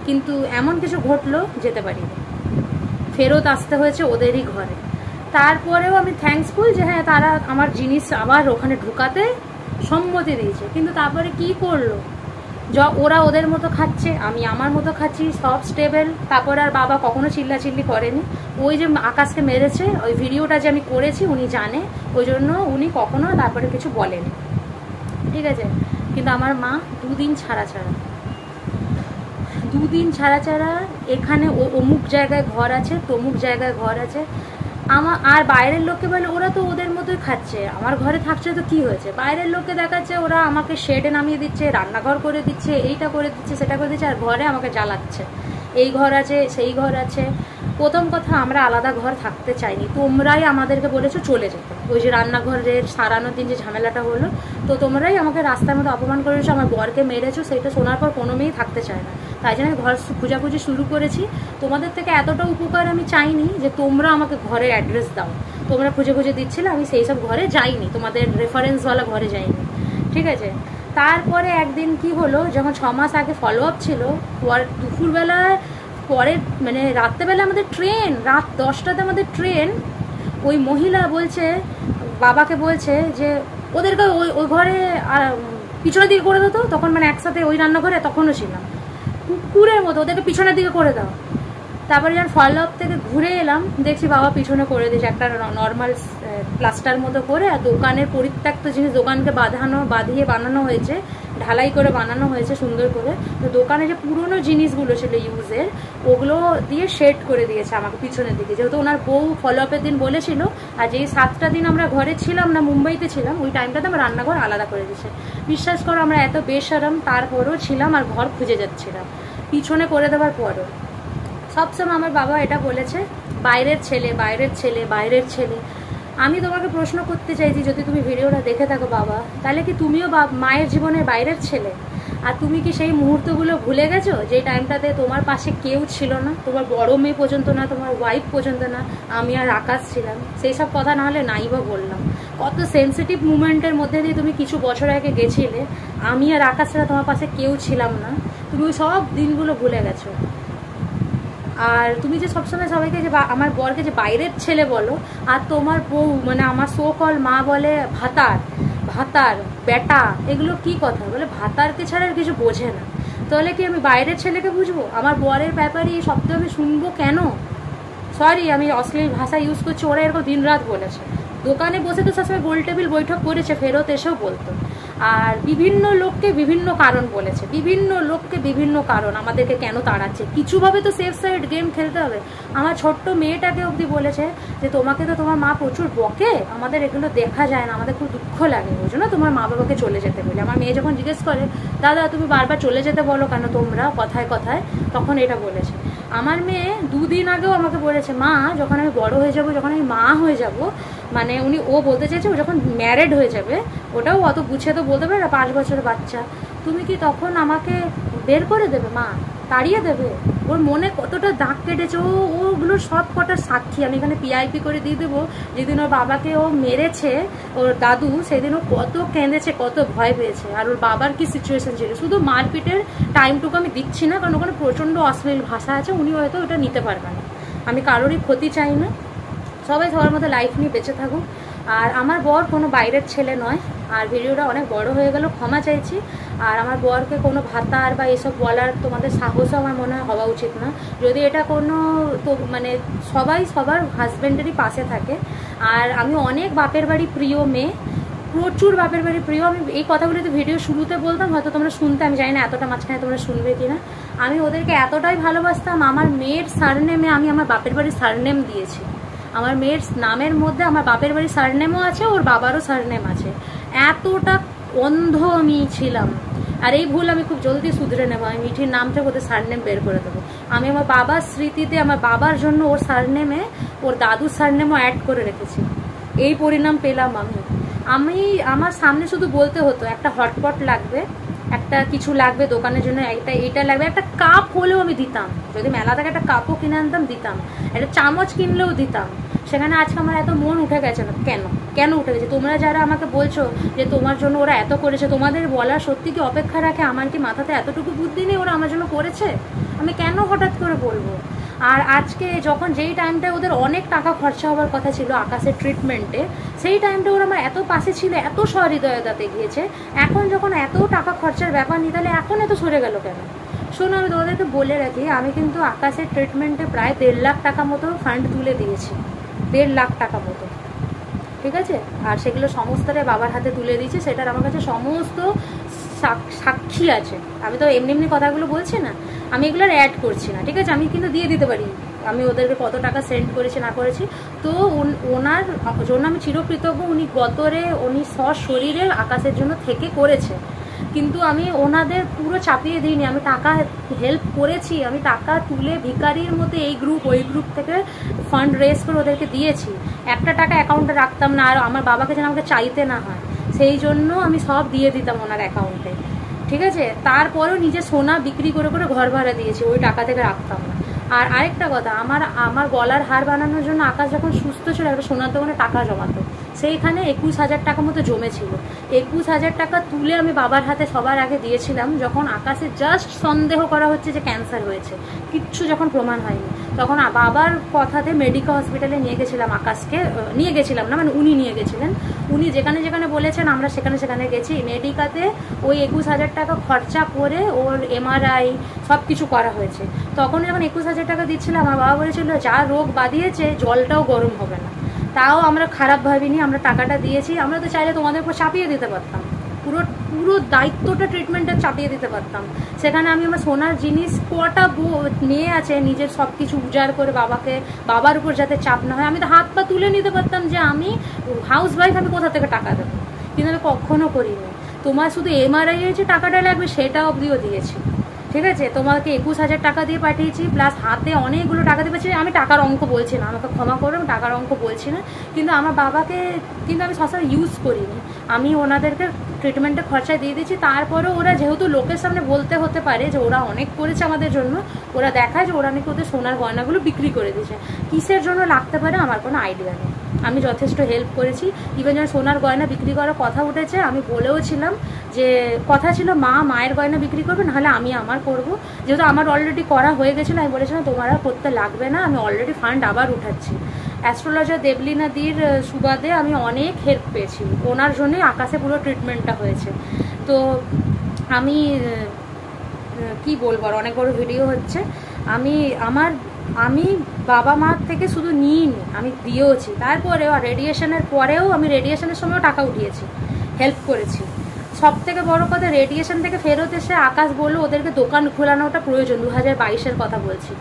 কিন্তু এমন কিছু ঘটলো যেতে পারিনি, ফেরত আসতে হয়েছে ওদেরই ঘরে। তারপরেও আমি থ্যাঙ্কসফুল যে হ্যাঁ, তারা আমার জিনিস আবার ওখানে ঢুকাতে সম্মতি দিয়েছে। কিন্তু তারপরে কি করলো, ওরা ওদের মতো খাচ্ছে, আমি আমার মতো খাচ্ছি, সব স্টেবল। তারপরে আর বাবা কখনো চিল্লাচিল্লি করেনি। ওই যে আকাশকে মেরেছে, ওই ভিডিওটা যে আমি করেছি উনি জানে, ওই জন্য উনি কখনো তারপরে কিছু বলেনি, ঠিক আছে? কিন্তু আমার মা 2 দিন ছাড়া এখানে অমুক জায়গায় ঘর আছে, তমুক জায়গায় ঘর আছে, আমার আর বাইরের লোককে বলে ওরা তো ওদের মতোই খাচ্ছে, আমার ঘরে থাকছে তো কি হয়েছে? বাইরের লোককে দেখাচ্ছে ওরা আমাকে শেডে নামিয়ে দিচ্ছে, রান্নাঘর করে দিচ্ছে, এইটা করে দিচ্ছে, সেটা করে দিচ্ছে, আর ঘরে আমাকে জ্বালাচ্ছে, এই ঘর আছে, সেই ঘর আছে। প্রথম কথা, আমরা আলাদা ঘর থাকতে চাইনি, তোমরাই আমাদেরকে বলেছো চলে যেতে। ওই যে রান্নাঘরের সারানোর দিন যে ঝামেলাটা হলো, তো তোমরাই আমাকে রাস্তার মধ্যে অপমান করেছো, আমার বরকে মেরেছো, সেইটা শোনার পর কোনো মেয়েই থাকতে চায় না। তাই জন্য আমি ঘর খোঁজাখুঁজি শুরু করেছি। তোমাদের থেকে এতটা উপকার আমি চাইনি যে তোমরা আমাকে ঘরের অ্যাড্রেস দাও, তোমরা খুঁজে খুঁজে দিচ্ছিলে, আমি সেই সব ঘরে যাইনি, তোমাদের রেফারেন্সওয়ালা ঘরে যাইনি, ঠিক আছে। তারপরে একদিন কি হলো, যখন 6 মাস আগে ফলো আপ ছিল, দুপুরবেলায় পরে মানে রাত্রেবেলা আমাদের ট্রেন, রাত 10টাতে আমাদের ট্রেন, ওই মহিলা বলছে, বাবাকে বলছে যে ওদেরকে ওই ঘরে পিছনের দিকে করে দাও। তো তখন মানে একসাথে ওই রান্নাঘরে তখনও ছিলাম, কুকুরের মতো ওদেরকে পিছনের দিকে করে দাও। তারপরে যখন ফলো আপ থেকে ঘুরে এলাম, দেখছি বাবা পিছনে করে দিয়েছে একটা নর্মাল প্লাস্টার মতো করে, আর দোকানের পরিত্যক্ত জিনিস, দোকানকে বাঁধিয়ে বানানো হয়েছে, ঢালাই করে বানানো হয়েছে সুন্দর করে। তো দোকানে যে পুরনো জিনিসগুলো ছিল ইউজের, ওগুলো দিয়ে শেড করে দিয়েছে আমাকে পিছনের দিকে, যেহেতু ওনার বউ ফলো আপের দিন বলেছিল। আর যেই 7টা দিন আমরা ঘরে ছিলাম না, মুম্বাইতে ছিলাম, ওই টাইমটাতে আমার রান্নাঘর আলাদা করে দিয়েছে। বিশ্বাস করো, আমরা এত বেশরম তারপরেও ছিলাম আর ঘর খুঁজে যাচ্ছিলাম পিছনে করে দেওয়ার পরও। সবসময় আমার বাবা এটা বলেছে, বাইরের ছেলে, বাইরের ছেলে, বাইরের ছেলে। আমি তোমাকে প্রশ্ন করতে চাইছি, যদি তুমি ভিডিওটা দেখে থাকো বাবা, তাহলে কি তুমিও মায়ের জীবনের বাইরের ছেলে? আর তুমি কি সেই মুহূর্তগুলো ভুলে গেছো, যে টাইমটাতে তোমার পাশে কেউ ছিল না, তোমার বড় মেয়ে পর্যন্ত না, তোমার ওয়াইফ পর্যন্ত না, আমি আর আকাশ ছিলাম। সেই সব কথা না হলে নাই বা বললাম, কত সেন্সিটিভ মুমেন্টের মধ্যে দিয়ে তুমি কিছু বছর আগে গেছিলে, আমি আর আকাশ ছাড়া তোমার পাশে কেউ ছিলাম না, তুমি ওই সব দিনগুলো ভুলে গেছো। আর তুমি যে সবসময় সবাইকে যে আমার বরকে যে বাইরের ছেলে বলো, আর তোমার বউ মানে আমার সো কল মা বলে ভাতার, ভাতার বেটা, এগুলো কি কথা? বলে ভাতারকে ছাড়া আর কিছু বোঝে না। তাহলে কি আমি বাইরের ছেলেকে বুঝবো? আমার বরের ব্যাপারে এই শব্দ আমি শুনবো কেন? সরি, আমি অশ্লীল ভাষা ইউজ করছি, ওরা এরকম দিন রাত বলেছে। দোকানে বসে তো সবসময় গোল টেবিল বৈঠক করেছে, ফেরত এসেও বলতো। আর বিভিন্ন লোককে বিভিন্ন কারণ বলেছে, বিভিন্ন লোককে বিভিন্ন কারণ আমাদেরকে কেন তাড়াচ্ছে, কিছুভাবে তো সেফ সাইড গেম খেলতে হবে। আমার ছোট্ট মেয়েটাকে অবধি বলেছে যে তোমাকে তো তোমার মা প্রচুর বকে, আমাদের এগুলো দেখা যায় না, আমাদের খুব দুঃখ লাগে, ওই জন্য তোমার মা বাবাকে চলে যেতে বলে। আমার মেয়ে যখন জিজ্ঞেস করে দাদা তুমি বারবার চলে যেতে বলো কেন তোমরা, কথায় কথায়, তখন এটা বলেছে। আমার মেয়ে 2 দিন আগেও আমাকে বলেছে, মা যখন আমি বড় হয়ে যাব, যখন আমি মা হয়ে যাব, মানে ও বলতে চাইছে ও যখন ম্যারেড হয়ে যাবে, ওটাও অত গুছিয়ে তো বলতে পারে না, 5 বছরের বাচ্চা, তুমি কি তখন আমাকে বের করে দেবে মা, তাড়িয়ে দেবে? ওর মনে কতটা দাগ কেটেছে, ওগুলোর সব কটার সাক্ষী আমি এখানে পিআইপি করে দিয়ে দেবো। যেদিন ওর বাবাকে ও মেরেছে, ওর দাদু, সেদিন ও কত কেঁদেছে, কত ভয় পেয়েছে। আর ওর বাবার কি সিচুয়েশন ছিল, শুধু মারপিটের টাইমটুকু আমি দিচ্ছি না, কারণ ওখানে প্রচণ্ড অশ্লীল ভাষা আছে, উনি হয়তো ওটা নিতে পারবেন না। আমি কারোরই ক্ষতি চাই না, সবাই সবার মতো লাইফ নিয়ে বেঁচে থাকুক। আর আমার বর কোনো বাইরের ছেলে নয়। আর ভিডিওটা অনেক বড় হয়ে গেল, ক্ষমা চাইছি। আর আমার বরকে কোনো ভাতার বা এসব বলার তোমাদের সাহসও আমার মনে হয় হওয়া উচিত না। যদি এটা কোনো তো মানে সবাই সবার হাজব্যান্ডেরই পাশে থাকে। আর আমি অনেক বাপের বাড়ি প্রিয় মেয়ে, প্রচুর বাপের বাড়ি প্রিয়। আমি এই কথাগুলো তো ভিডিও শুরুতে বলতাম, হয়তো তোমরা শুনতে, আমি জানি না এতটা মাঝখানে তোমরা শুনবে কিনা। আমি ওদেরকে এতটাই ভালোবাসতাম, আমার মেয়ের সারনেমে আমি আমার বাপের বাড়ির সারনেম দিয়েছি। আমার মেয়ের নামের মধ্যে আমার বাপের বাড়ির সারনেমও আছে, ওর বাবারও সারনেম আছে। এতটা অন্ধ আমি ছিলাম। আর এই ভুল আমি খুব জলদি শুধরে নেবো, আমি মিঠির নাম থেকে ওদের সারনেম বের করে দেবো। আমি আমার বাবার স্মৃতিতে, আমার বাবার জন্য ওর সারনেমে ওর দাদুর সারনেমও অ্যাড করে রেখেছি। এই পরিণাম পেলাম আমি। আমার সামনে শুধু বলতে হতো একটা হটপট লাগবে, একটা কিছু লাগবে দোকানের জন্য, এইটা লাগবে, একটা কাপ হলেও আমি দিতাম। যদি মেলা থেকে একটা কাপও কিনে আনতাম দিতাম, একটা চামচ কিনলেও দিতাম। সেখানে আজকে আমার এত মন উঠে গেছে না, কেন উঠে গেছে? তোমরা যারা আমাকে বলছো যে তোমার জন্য ওরা এত করেছে, তোমাদের বলার সত্যি কি অপেক্ষা রাখে? আমার কি মাথাতে এতটুকু বুদ্ধি নেই ওরা আমার জন্য করেছে? আমি কেন হঠাৎ করে বলবো? আর আজকে যখন যেই টাইমটায় ওদের অনেক টাকা খরচা হওয়ার কথা ছিল আকাশের ট্রিটমেন্টে, সেই টাইমটা ওরা আমার এত পাশে ছিল, এত সহৃদয়তাতে গিয়েছে। এখন যখন এত টাকা খরচার ব্যাপার নেই, তাহলে এখন এত সরে গেল কেন? শোনো, আমি তোমাদেরকে বলে রাখি, আমি কিন্তু আকাশের ট্রিটমেন্টে প্রায় 1.5 লাখ টাকা মতো ফান্ড তুলে দিয়েছি, 1.5 লাখ টাকা মতো, ঠিক আছে? আর সেগুলো সমস্তটাই বাবার হাতে তুলে দিয়েছি, সেটার আমার কাছে সমস্ত সাক্ষী আছে। আমি তো এমনি এমনি কথাগুলো বলছি না, আমি এগুলোর অ্যাড করছি না, ঠিক আছে? আমি কিন্তু দিয়ে দিতে পারি আমি ওদেরকে কত টাকা সেন্ড করেছি না করেছি। তো ওনার জন্য আমি চিরকৃতজ্ঞ। উনি সশরীরে আকাশের জন্য থেকে করেছে। কিন্তু আমি ওনাদের পুরো চাপিয়ে দিইনি, আমি টাকা হেল্প করেছি, আমি টাকা তুলে ভিখারির মতো এই গ্রুপ ওই গ্রুপ থেকে ফান্ড রেজ করে ওদেরকে দিয়েছি। একটা টাকা অ্যাকাউন্টে রাখতাম না, আর আমার বাবাকে যেন আমাকে চাইতে না হয় সেই জন্য আমি সব দিয়ে দিতাম ওনার অ্যাকাউন্টে, ঠিক আছে। তারপরেও নিজে সোনা বিক্রি করে করে ঘর ভাড়া দিয়েছি, ওই টাকা থেকে রাখতাম না। আর আরেকটা কথা, আমার গলার হার বানানোর জন্য আকাশ যখন সুস্থ ছিল একটা সোনার দোকানে টাকা জমাতো, সেইখানে 21,000 টাকা মতো জমেছিল। 21,000 টাকা তুলে আমি বাবার হাতে সবার আগে দিয়েছিলাম যখন আকাশে জাস্ট সন্দেহ করা হচ্ছে যে ক্যান্সার হয়েছে, কিচ্ছু যখন প্রমাণ হয়নি, তখন বাবার কথাতে মেডিকেল হসপিটালে নিয়ে গেছিলাম আকাশকে, নিয়ে গেছিলাম না মানে উনি নিয়ে গেছিলেন, উনি যেখানে যেখানে বলেছেন আমরা সেখানে সেখানে গেছি। মেডিকাতে ওই 21,000 টাকা খরচা করে ওর MRI সব কিছু করা হয়েছে। তখন যখন 21,000 টাকা দিচ্ছিলাম আমার বাবা বলেছিল যা রোগ বাঁধিয়েছে জলটাও গরম হবে না। তাও আমরা খারাপ ভাবিনি, আমরা টাকাটা দিয়েছি। আমরা তো চাইলে তোমাদের উপর চাপিয়ে দিতে পারতাম, পুরো পুরো দায়িত্বটা ট্রিটমেন্টের চাপিয়ে দিতে পারতাম। সেখানে আমি আমার সোনার জিনিস কটা নিয়ে আছে নিজের সব কিছু উজাড় করে বাবার উপর যাতে চাপ না হয়, আমি তো হাত পা তুলে নিতে পারতাম যে আমি হাউস ওয়াইফ, আমি কোথা থেকে টাকা দেবো, কিন্তু আমি কখনো করিনি। তোমার শুধু MRI এর যে টাকাটা লাগবে সেটা অবধিও দিয়েছি, ঠিক আছে। তোমাকে 21,000 টাকা দিয়ে পাঠিয়েছি, প্লাস হাতে অনেকগুলো টাকা দিয়ে পাঠিয়েছি। আমি টাকার অঙ্ক বলছি না, আমাকে ক্ষমা করো, আমি টাকার অঙ্ক বলছি না, কিন্তু আমার বাবাকে কিন্তু আমি সবসময় ইউজ করিনি, আমি ওনাদেরকে ট্রিটমেন্টে খরচা দিয়ে দিয়েছি। তারপরেও ওরা যেহেতু লোকের সামনে বলতে হতে পারে যে ওরা অনেক করেছে আমাদের জন্য, ওরা দেখায় যে ওরা নাকি ওদের সোনার গয়নাগুলো বিক্রি করে দিয়েছে। কিসের জন্য লাগতে পারে আমার কোনো আইডিয়া নেই, আমি যথেষ্ট হেল্প করেছি। ইভেন যখন সোনার গয়না বিক্রি করার কথা উঠেছে আমি বলেও ছিলাম যে কথা ছিল মায়ের গয়না বিক্রি করবে, নাহলে আমি আমার করব। যেহেতু আমার অলরেডি করা হয়ে গেছিলো, আমি বলেছিলাম তোমার আর করতে লাগবে না, আমি অলরেডি ফান্ড আবার উঠাচ্ছি। অ্যাস্ট্রোলজার দেবলীনাদির সুবাদে আমি অনেক হেল্প পেয়েছি, ওনার জন্যই আকাশে পুরো ট্রিটমেন্টটা হয়েছে। তো আমি কি বলবো, আর অনেক বড় ভিডিও হচ্ছে। আমি বাবা মার থেকে শুধু নিইনি, আমি দিয়েওছি। তারপরেও রেডিয়েশনের পরেও আমি রেডিয়েশনের সময়ও টাকা উঠিয়েছি, হেল্প করেছি। সব থেকে বড় কথা, রেডিয়েশন থেকে ফেরত এসে আকাশ বললো ওদেরকে দোকান খোলানোটা প্রয়োজন, 2022-এর কথা বলছি।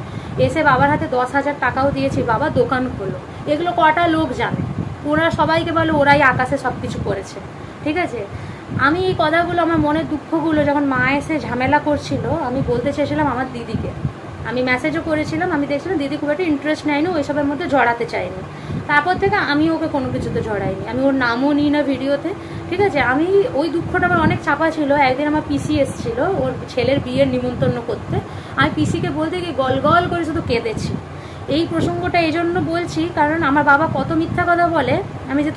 এসে বাবার হাতে 10,000 টাকাও দিয়েছি, বাবা দোকান খোলো। এগুলো কটা লোক জানে, ওরা সবাইকে বলে ওরাই আকাশে সব কিছু করেছে, ঠিক আছে। আমি এই কথাগুলো, আমার মনের দুঃখগুলো যখন মা এসে ঝামেলা করছিল, আমি বলতে চেয়েছিলাম আমার দিদিকে, আমি মেসেজও করেছিলাম, আমি দেখছিলাম দিদি খুব একটা ইন্টারেস্ট নেয়নি, ওইসবের মধ্যে জড়াতে চাইনি। তারপর থেকে আমি ওকে কোনো কিছুতে জড়াইনি, আমি ওর নামও নিই না ভিডিওতে, ঠিক আছে। আমি ওই দুঃখটা আমার অনেক চাপা ছিল। একদিন আমার পিসি এসেছিল ওর ছেলের বিয়ের নিমন্ত্রণ করতে, আমি পিসিকে বলতে গিয়ে গল গল করে শুধু কেঁদেছি। এই প্রসঙ্গটা এই জন্য বলছি কারণ আমার বাবা কত মিথ্যা কথা বলে, আমি যে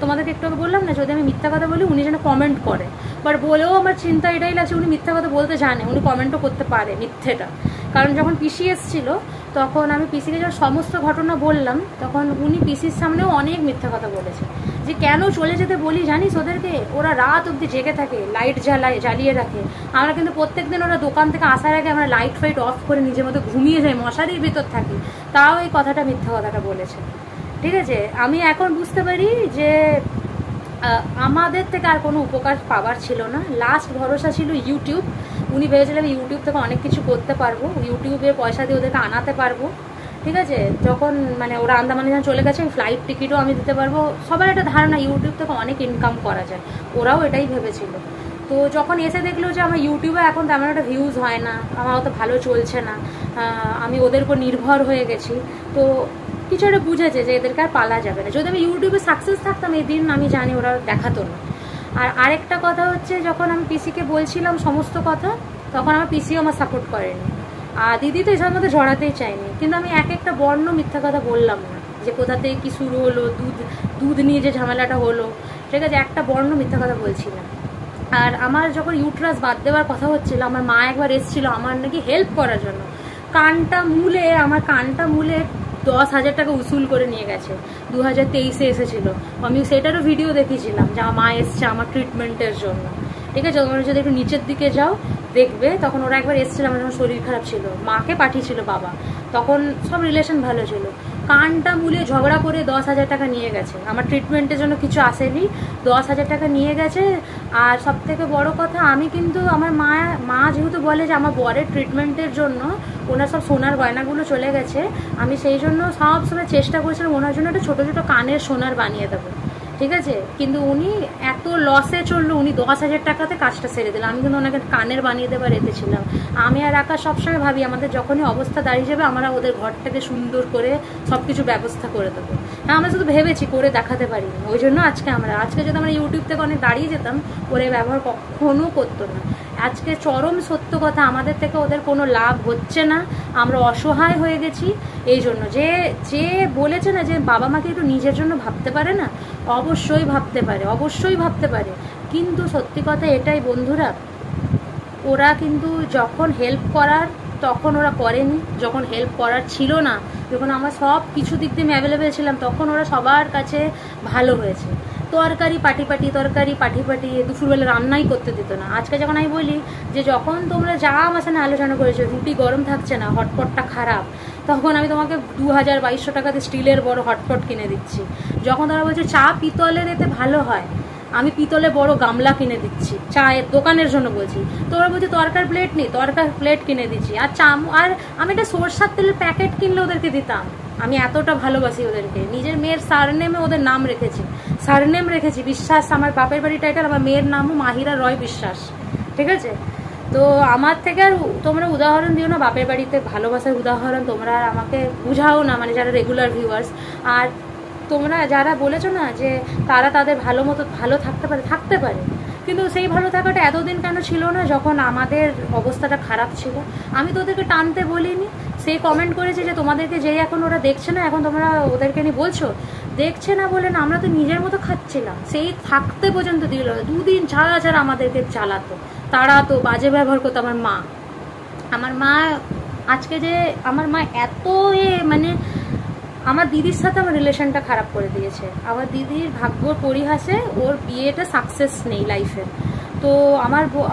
তোমাদেরকে একটু বললাম না, যদি আমি মিথ্যা কথা বলি উনি যেন কমেন্ট করে, বাট বলেও আমার চিন্তা এটাই লাগছে উনি মিথ্যা কথা বলতে জানে, উনি কমেন্টও করতে পারে মিথ্যেটা। কারণ যখন পিসি এসেছিল তখন আমি পিসিকে যখন সমস্ত ঘটনা বললাম, তখন উনি পিসির সামনেও অনেক মিথ্যা কথা বলেছে যে কেন চলে যেতে বলি জানিস ওদেরকে, ওরা রাত অবধি জেগে থাকে, লাইট জ্বালিয়ে রাখে। আমরা কিন্তু প্রত্যেকদিন ওরা দোকান থেকে আসার আগে আমরা লাইট ফাইট অফ করে নিজের মতো ঘুমিয়ে যাই, মশারির ভিতর থাকি, তাও এই কথাটা মিথ্যা কথাটা বলেছে, ঠিক আছে। আমি এখন বুঝতে পারি যে আমাদের থেকে আর কোনো উপকার পাবার ছিল না, লাস্ট ভরসা ছিল ইউটিউব। উনি ভেবেছিলাম ইউটিউব থেকে অনেক কিছু করতে পারবো, ইউটিউবের পয়সা দিয়ে ওদেরকে আনাতে পারবো, ঠিক আছে। যখন মানে ওরা আন্দামানে যখন চলে গেছে ফ্লাইট টিকিটও আমি দিতে পারবো, সবার একটা ধারণা ইউটিউব থেকে অনেক ইনকাম করা যায়, ওরাও এটাই ভেবেছিল। তো যখন এসে দেখলো যে আমার ইউটিউবে এখন তেমন একটা ভিউজ হয় না, আমার অত ভালো চলছে না, আমি ওদের উপর নির্ভর হয়ে গেছি, তো কিছু একটা বুঝেছে যে এদেরকে আর পালা যাবে না। যদি আমি ইউটিউবে সাকসেস থাকতাম এই দিন আমি জানি ওরা দেখাতো না। আর আরেকটা কথা হচ্ছে, যখন আমি পিসিকে বলছিলাম সমস্ত কথা তখন আমার পিসিও আমার সাপোর্ট করেনি, আর দিদি তো এসবের মধ্যে জড়াতেই চাইনি। কিন্তু আমি এক একটা বর্ণ মিথ্যা কথা বললাম না, যে কোথা থেকে কী শুরু হলো, দুধ নিয়ে যে ঝামেলাটা হলো, ঠিক আছে, একটা বর্ণ মিথ্যা কথা বলছিলাম। আর আমার যখন ইউট্রাস বাদ দেওয়ার কথা হচ্ছিল, আমার মা একবার এসেছিল আমার নাকি হেল্প করার জন্য, আমার কানটা মুলে 10,000 টাকা উসুল করে নিয়ে গেছে, 2023-এ এসেছিল। আমি সেটারও ভিডিও দেখেছিলাম যে আমার মা এসছে আমার ট্রিটমেন্টের জন্য, ঠিক আছে। তোমরা যদি একটু নিচের দিকে যাও দেখবে, তখন ওরা একবার এসেছিল, আমার যখন শরীর খারাপ ছিল, মাকে পাঠিয়েছিল বাবা, তখন সব রিলেশন ভালো ছিল। কানটা মুলে ঝগড়া করে 10,000 টাকা নিয়ে গেছে, আমার ট্রিটমেন্টের জন্য কিছু আসেনি, 10,000 টাকা নিয়ে গেছে। আর সব থেকে বড় কথা, আমি কিন্তু আমার মা যেহেতু বলে যে আমার বরের ট্রিটমেন্টের জন্য ওনার সব সোনার গয়নাগুলো চলে গেছে, আমি সেই জন্য সবসময় চেষ্টা করছিলাম ওনার জন্য একটা ছোটো ছোটো কানের সোনার বানিয়ে দেবো, ঠিক আছে, কিন্তু উনি এত লসে চললো, উনি 10,000 টাকাতে কাজটা সেরে দিল। আমি কিন্তু ওনাকে কানের বানিয়ে দেবার রেখেছিলাম। আমি আর আকাশ সবসময় ভাবি আমাদের যখনই অবস্থা দাঁড়িয়ে যাবে আমরা ওদের ঘরটাকে সুন্দর করে সব কিছু ব্যবস্থা করে দেবো। হ্যাঁ, আমরা শুধু ভেবেছি, করে দেখাতে পারিনি। ওই জন্য আজকে যদি আমরা ইউটিউব থেকে অনেক দাঁড়িয়ে যেতাম, ওরে ব্যবহার কখনো করতো না। আজকে চরম সত্য কথা, আমাদের থেকে ওদের কোনো লাভ হচ্ছে না, আমরা অসহায় হয়ে গেছি। এই জন্য যে বলেছে না যে বাবা মাকে একটু নিজের জন্য ভাবতে পারে না, অবশ্যই ভাবতে পারে, অবশ্যই ভাবতে পারে। কিন্তু সত্যি কথা এটাই বন্ধুরা, ওরা কিন্তু যখন হেল্প করার তখন ওরা করেনি, যখন হেল্প করার ছিল না, যখন আমরা সব কিছু দিক দিয়ে অ্যাভেলেবেল ছিলাম, তখন ওরা সবার কাছে ভালো হয়েছে। তরকারি পাটি দুপুরবেলা রান্নাই করতে দিত না। আজকে যখন আমি বলি যে যখন তোমরা যা আমার সাথে আলোচনা করেছো, রুটি গরম থাকছে না, হটপটটা খারাপ, তখন আমি তোমাকে 2,000-2,200 টাকাতে স্টিলের বড় হটপট কিনে দিচ্ছি। যখন তোমরা বলছো চা পিতলের এতে ভালো হয়, আমি পিতলে বড় গামলা কিনে দিচ্ছি, চায়ের দোকানের জন্য বলছি। তোমরা বলছি তরকার প্লেট নেই, তরকার প্লেট কিনে দিচ্ছি। আর আর আমি একটা সরষার তেলের প্যাকেট কিনলে ওদেরকে দিতাম। আমি এতটা ভালোবাসি ওদেরকে। নিজের মেয়ের সারনেমে ওদের নাম রেখেছি, সারনেম রেখেছি বিশ্বাস। আমার বাপের বাড়ি টাইটেল, আমার মেয়ের নামও মাহিরা রয় বিশ্বাস। ঠিক আছে, তো আমার থেকে আর তোমরা উদাহরণ দিও না বাপের বাড়িতে ভালোবাসার উদাহরণ, তোমরা আর আমাকে বুঝাও না, মানে যারা রেগুলার ভিউয়ার্স। আর তোমরা যারা বলেছো না যে তারা তাদের ভালো মতো ভালো থাকতে পারে, কিন্তু সেই ভালো থাকাটা এতদিন কেন ছিল না যখন আমাদের অবস্থাটা খারাপ ছিল? আমি তো ওদেরকে টানতে বলিনি। সেই কমেন্ট করেছে যে তোমাদেরকে যেই এখন ওরা দেখছে না, এখন তোমরা ওদেরকে নিয়ে বলছো। দেখছে না বলে না, আমরা তো নিজের মতো খাচ্ছিলাম, সেই থাকতে পর্যন্ত দিল। 2 দিন ছাড়া আমাদেরকে চালাতো, তারা তো বাজে ব্যবহার করতো। আমার মা আজকে যে আমার মা এত মানে আমার দিদির সাথে আমার রিলেশনটা খারাপ করে দিয়েছে। আমার দিদির ভাগ্যর পরিহাসে ওর বিয়েটা সাকসেস নেই লাইফে। তো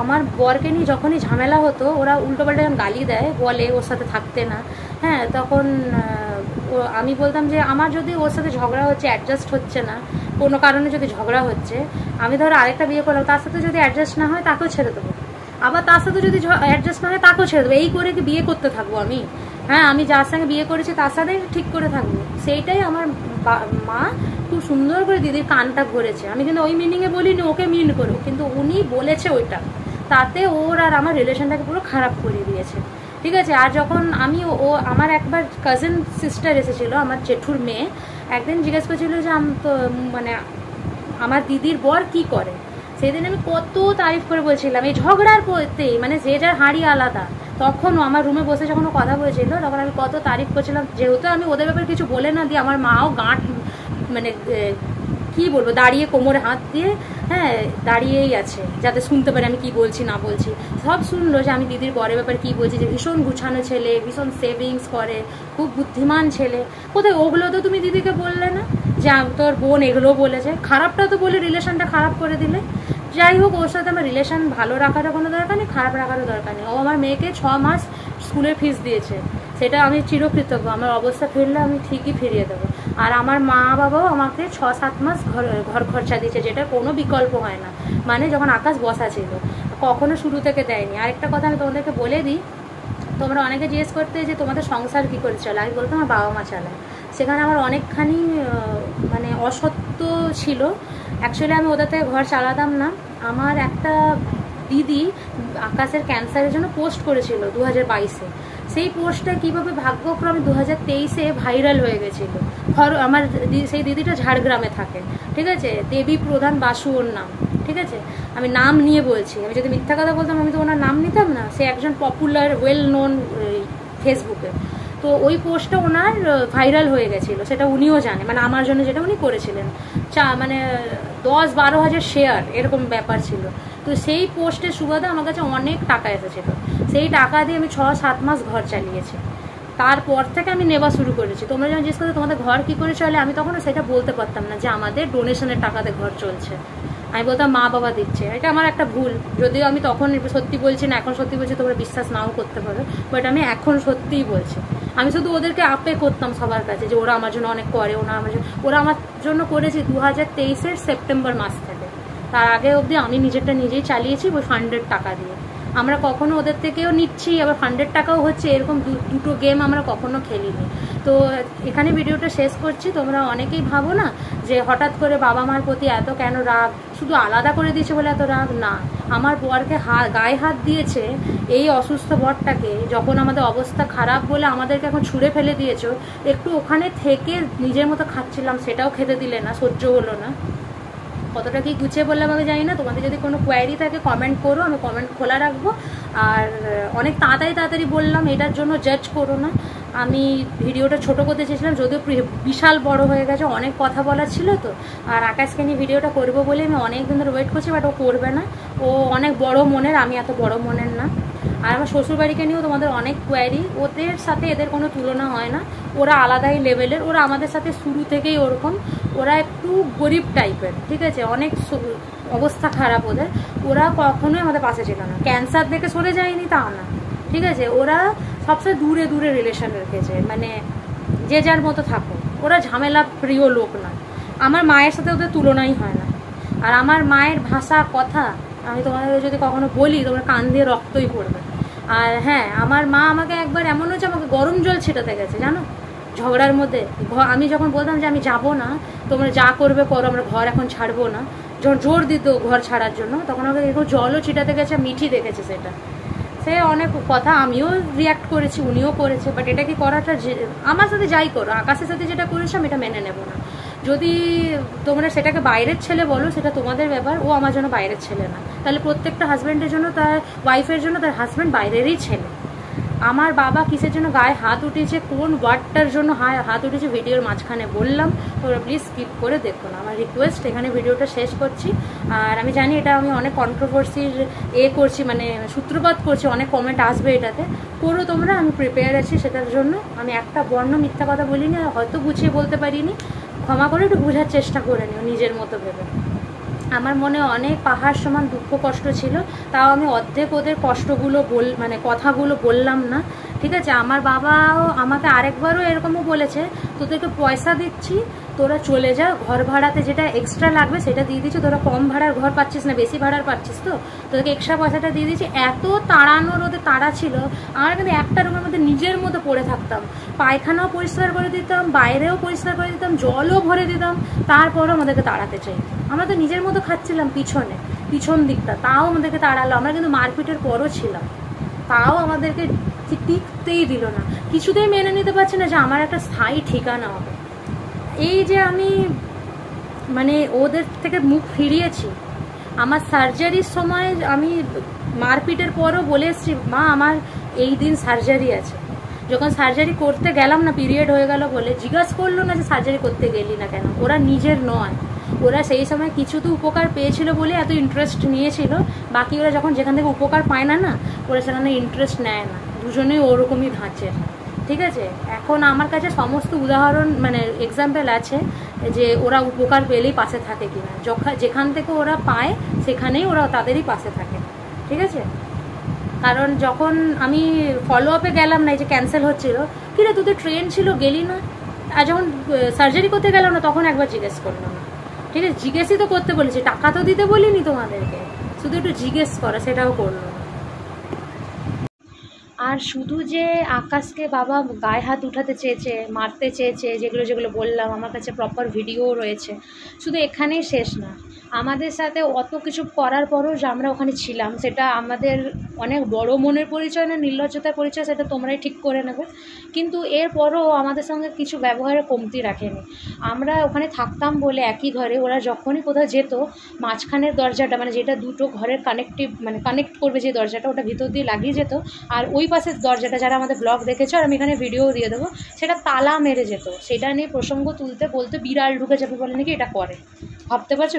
আমার বরকে নিয়ে যখনই ঝামেলা হতো, ওরা উল্টোপাল্টা যখন গালি দেয়, বলে ওর সাথে থাকতে না, হ্যাঁ, তখন আমি বলতাম যে আমার যদি ওর সাথে ঝগড়া হচ্ছে, অ্যাডজাস্ট হচ্ছে না, কোনো কারণে যদি ঝগড়া হচ্ছে, আমি ধরো আরেকটা বিয়ে করলাম, তার সাথে যদি অ্যাডজাস্ট না হয় তাকেও ছেড়ে দেবো, আবার তার সাথে যদি অ্যাডজাস্ট না হয় তাকেও ছেড়ে দেবো। এই করে কি বিয়ে করতে থাকবো আমি? হ্যাঁ, আমি যার সঙ্গে বিয়ে করেছি তার সাথেই ঠিক করে থাকবো। সেইটাই আমার মা খুব সুন্দর করে দিদির কানটা ভরেছে। আমি কিন্তু ওই মিনিংয়ে বলিনি ওকে মিন করো, কিন্তু উনি বলেছে ওইটা, তাতে ওর আর আমার রিলেশনটাকে পুরো খারাপ করে দিয়েছে। ঠিক আছে, আর যখন আমার একবার কাজিন সিস্টার এসেছিলো, আমার জেঠুর মেয়ে, একদিন জিজ্ঞেস করছিল যে মানে আমার দিদির বর কি করে। সেদিন আমি কত তারিফ করে বলছিলাম, এই ঝগড়ার পড়তেই, মানে যে যার হাঁড়ি আলাদা। তখনও আমার রুমে বসে যখন ও কথা বলেছিল, তখন আমি কত তারিফ করছিলাম। যেহেতু আমি ওদের ব্যাপারে কিছু বলে না দিয়ে, আমার মাও গাঁট মানে কি বলবো, দাঁড়িয়ে কোমরে হাত দিয়ে, হ্যাঁ, দাঁড়িয়েই আছে যাতে শুনতে পারে আমি কি বলছি না বলছি। সব শুনলো যে আমি দিদির বরের ব্যাপারে কী বলছি, যে ভীষণ গুছানো ছেলে, ভীষণ সেভিংস করে, খুব বুদ্ধিমান ছেলে। কোথায় ওগুলো তো তুমি দিদিকে বললে না যে তোর বোন এগুলোও বলেছে? খারাপটা তো বলে রিলেশনটা খারাপ করে দিলে। যাই হোক, ওর সাথে আমার রিলেশন ভালো রাখারও কোনো দরকার নেই, খারাপ রাখারও দরকার নেই। ও আমার মেয়েকে 6 মাস স্কুলের ফিস দিয়েছে, সেটা আমি চিরকৃতজ্ঞ। আমার অবস্থা ফিরলে আমি ঠিকই ফিরিয়ে দেবো। আর আমার মা বাবাও আমাকে 6-7 মাস ঘর খরচা দিয়েছে, যেটা কোনো বিকল্প হয় না। মানে যখন আকাশ বসা ছিল, কখনো শুরু থেকে দেয়নি। আরেকটা কথা আমি তোমাদেরকে বলে দিই, তোমরা অনেকে জিজ্ঞেস করতে যে তোমাদের সংসার কী করে চলে। আমি বলতাম আমার বাবা মা চালায়। সেখানে আমার অনেকখানি মানে অসত্য ছিল। অ্যাকচুয়ালি আমি ওদের থেকে ঘর চালাতাম না। আমার একটা দিদি আকাশের ক্যান্সারের জন্য পোস্ট করেছিল 2022-এ। সেই পোস্টটা কীভাবে ভাগ্যক্রমে 2023-এ ভাইরাল হয়ে গেছিলো। আমার সেই দিদিটা ঝাড়গ্রামে থাকে, ঠিক আছে, দেবী প্রধান বাসু ওর নাম। ঠিক আছে, আমি নাম নিয়ে বলছি, আমি যদি মিথ্যা কথা বলতাম আমি তো ওনার নাম নিতাম না। সে একজন পপুলার ওয়েল নোন ফেসবুকে। তো ওই পোস্টটা ওনার ভাইরাল হয়ে গেছিলো, সেটা উনিও জানে, মানে আমার জন্য যেটা উনি করেছিলেন। মানে 10-12 হাজার শেয়ার এরকম ব্যাপার ছিল। তো সেই পোস্টের সুবাদে আমার কাছে অনেক টাকা এসেছিলো। সেই টাকা দিয়ে আমি 6-7 মাস ঘর চালিয়েছি। তারপর থেকে আমি নেওয়া শুরু করেছি। তোমরা যখন জিজ্ঞেস করতে তোমাদের ঘর কী করে চলে, আমি তখন সেটা বলতে পারতাম না যে আমাদের ডোনেশনের টাকাতে ঘর চলছে। আমি বলতাম মা বাবা দিচ্ছে। এটা আমার একটা ভুল, যদিও আমি তখন সত্যি বলছি না, এখন সত্যি বলছি, তোমরা বিশ্বাস নাও করতে পারো, বাট আমি এখন সত্যিই বলছি। আমি শুধু ওদেরকে আপে করতাম সবার কাছে যে ওরা আমার জন্য অনেক করে, ওরা আমার জন্য করেছে 2023-এর সেপ্টেম্বর মাস থেকে। তার আগে অবধি আমি নিজেরটা নিজেই চালিয়েছি ওই ফান্ডের টাকা দিয়ে। আমরা কখনো ওদের থেকেও নিচ্ছি আবার 100 টাকাও হচ্ছে, এরকম দুটো গেম আমরা কখনো খেলিনি। তো এখানে ভিডিওটা শেষ করছি। তোমরা অনেকেই ভাবো না যে হঠাৎ করে বাবা মার প্রতি এত কেন রাগ, শুধু আলাদা করে দিয়েছে বলে এত রাগ না। আমার বরকে গায়ে হাত দিয়েছে, এই অসুস্থ বরটাকে, যখন আমাদের অবস্থা খারাপ বলে আমাদেরকে এখন ছুঁড়ে ফেলে দিয়েছো, একটু ওখানে থেকে নিজের মতো খাচ্ছিলাম, সেটাও খেতে দিলে না, সহ্য হলো না। কতটা কি গুছিয়ে বললাম আমি জানি না। তোমাদের যদি কোনো কোয়ারি থাকে কমেন্ট করো, আমি কমেন্ট খোলা রাখবো। আর অনেক তাড়াতাড়ি বললাম, এটার জন্য জাজ করো না। আমি ভিডিওটা ছোট করতে চেয়েছিলাম, যদিও বিশাল বড় হয়ে গেছে, অনেক কথা বলার ছিল তো। আর আকাশকে নিয়ে ভিডিওটা করবো বলে আমি অনেক দিন ধরে ওয়েট করছি, বাট ও করবে না। ও অনেক বড় মনের, আমি এত বড় মনের না। আর আমার শ্বশুরবাড়িকে নিয়েও তোমাদের অনেক কোয়ারি, ওদের সাথে এদের কোনো তুলনা হয় না। ওরা আলাদাই লেভেলের, ওরা আমাদের সাথে শুরু থেকেই ওরকম। ওরা একটু গরিব টাইপের, ঠিক আছে, অনেক অবস্থা খারাপ ওদের। ওরা কখনোই আমাদের পাশে ছিল না, ক্যান্সার দেখে সরে যায়নি তা না, ঠিক আছে। ওরা সবসময় দূরে দূরে রিলেশন রেখেছে, মানে যে যার মতো থাকো। ওরা ঝামেলা প্রিয় লোক না। আমার মায়ের সাথে ওদের তুলনাই হয় না। আর আমার মায়ের ভাষা কথা আমি তোমাদের যদি কখনো বলি, তোমরা কান দিয়ে রক্তই পড়বে। আর হ্যাঁ, আমার মা আমাকে একবার এমন হচ্ছে, আমাকে গরম জল ছিটাতে গেছে জানো, ঝগড়ার মধ্যে। আমি যখন বলতাম যে আমি যাবো না, তোমরা যা করবে করো, আমরা ঘর এখন ছাড়বো না, যখন জোর দিত ঘর ছাড়ার জন্য, তখন আমাকে এরকম জলও ছিটাতে গেছে, মিঠি দেখেছে সেটা। সে অনেক কথা, আমিও রিয়াক্ট করেছি, উনিও করেছে। বাট এটা কি করাটা, আমার সাথে যাই করো, আকাশের সাথে যেটা করেছো আমি এটা মেনে নেবো না। যদি তোমরা সেটাকে বাইরের ছেলে বলো, সেটা তোমাদের ব্যাপার, ও আমার জন্য বাইরের ছেলে না। তাহলে প্রত্যেকটা হাজব্যান্ডের জন্য, তার ওয়াইফের জন্য তার হাজব্যান্ড বাইরেরই ছেলে। আমার বাবা কিসের জন্য গায়ে হাত উঠেছে, কোন ওয়ার্ডটার জন্য হাত উঠেছে, ভিডিওর মাঝখানে বললাম। তোমরা প্লিজ স্কিপ করে দেখো না, আমার রিকোয়েস্ট। এখানে ভিডিওটা শেষ করছি। আর আমি জানি এটা আমি অনেক কন্ট্রোভার্সির করছি, মানে সূত্রপাত করছি, অনেক কমেন্ট আসবে এটাতে। করো তোমরা, আমি প্রিপেয়ার আছি সেটার জন্য। আমি একটা বর্ণ মিথ্যা কথা বলিনি, হয়তো গুছিয়ে বলতে পারিনি, ক্ষমা করে একটু বোঝার চেষ্টা করে নিও নিজের মতো ভেবে। আমার মনে অনেক পাহাড় সমান দুঃখ কষ্ট ছিল, তাও আমি অর্ধেক ওদের কষ্টগুলো মানে কথাগুলো বললাম না, ঠিক আছে। আমার বাবাও আমাকে আরেকবারও এরকমও বলেছে, তোদেরকে পয়সা দিচ্ছি, তোরা চলে যা, ঘর ভাড়াতে যেটা এক্সট্রা লাগবে সেটা দিয়ে দিচ্ছি, তোরা কম ভাড়ার ঘর পাচ্ছিস না, বেশি ভাড়ার পাচ্ছিস, তো তোদেরকে এক্সট্রা পয়সাটা দিয়ে দিচ্ছি। এত তাড়ানোর ওদের তাড়া ছিল, আমার কিন্তু একটা রুমের মধ্যে নিজের মতো পড়ে থাকতাম, পায়খানাও পরিষ্কার করে দিতাম, বাইরেও পরিষ্কার করে দিতাম, জলও ভরে দিতাম, তারপরও আমাদেরকে তাড়াতে চাই। আমরা তো নিজের মতো খাচ্ছিলাম পিছন দিকটা, তাও আমাদেরকে তাড়ালো। আমরা কিন্তু মারপিটের পরও ছিলাম, তাও আমাদেরকে টিকতেই দিল না। কিছুতেই মেনে নিতে পারছি না যে আমার একটা স্থায়ী ঠিকানা হবে। এই যে আমি মানে ওদের থেকে মুখ ফিরিয়েছি, আমার সার্জারির সময় আমি মারপিটের পরও বলে এসেছি, মা আমার এই দিন সার্জারি আছে। যখন সার্জারি করতে গেলাম না, পিরিয়ড হয়ে গেল বলে, জিজ্ঞাসা করলো না যে সার্জারি করতে গেলি না কেন। ওরা নিজের নয়, ওরা সেই সময় কিছু তো উপকার পেয়েছিল বলে এত ইন্টারেস্ট নিয়েছিল, বাকি ওরা যখন যেখান থেকে উপকার পায় না, ওরা সেখানে ইন্টারেস্ট নেয় না। দুজনেই ওরকমই ধাঁচে, ঠিক আছে। এখন আমার কাছে সমস্ত উদাহরণ, মানে এক্সাম্পল আছে যে ওরা উপকার পেলেই পাশে থাকে কিনা। যেখান থেকে ওরা পায় সেখানেই ওরা তাদেরই পাশে থাকে, ঠিক আছে। কারণ যখন আমি ফলো আপে গেলাম না, এই যে ক্যান্সেল হচ্ছিল, কিরে তোদের ট্রেন ছিল গেলি না, আর যখন সার্জারি করতে গেলাম না তখন একবার জিজ্ঞেস করলাম না, ঠিক আছে। জিজ্ঞেসই তো করতে বলেছি, টাকা তো দিতে বলিনি তোমাদেরকে, শুধু একটু জিজ্ঞেস করা, সেটাও করলো না। আর শুধু যে আকাশকে বাবা গায়ে হাত উঠাতে চেয়েছে, মারতে চেয়েছে, যেগুলো বললাম, আমার কাছে প্রপার ভিডিও রয়েছে, শুধু এখানেই শেষ না। আমাদের সাথে অত কিছু করার পরও যে আমরা ওখানে ছিলাম, সেটা আমাদের অনেক বড় মনের পরিচয় না নির্লজ্জতার পরিচয়, সেটা তোমরাই ঠিক করে নেবে। কিন্তু এরপরও আমাদের সঙ্গে কিছু ব্যবহারে কমতি রাখেনি। আমরা ওখানে থাকতাম বলে একই ঘরে, ওরা যখনই কোথাও যেত, মাঝখানের দরজাটা, মানে যেটা দুটো ঘরের কানেক্ট করবে যে দরজাটা, ওটা ভিতর দিয়ে লাগিয়ে যেত। আর ওই পাশের দরজাটা, যারা আমাদের ব্লগ দেখেছো, আর আমি এখানে ভিডিও দিয়ে দেবো, সেটা তালা মেরে যেত। সেটা নিয়ে প্রসঙ্গ তুলতে বলতে বিড়াল ঢুকে যাবে বলে নাকি এটা করে। ভাবতে পারছো,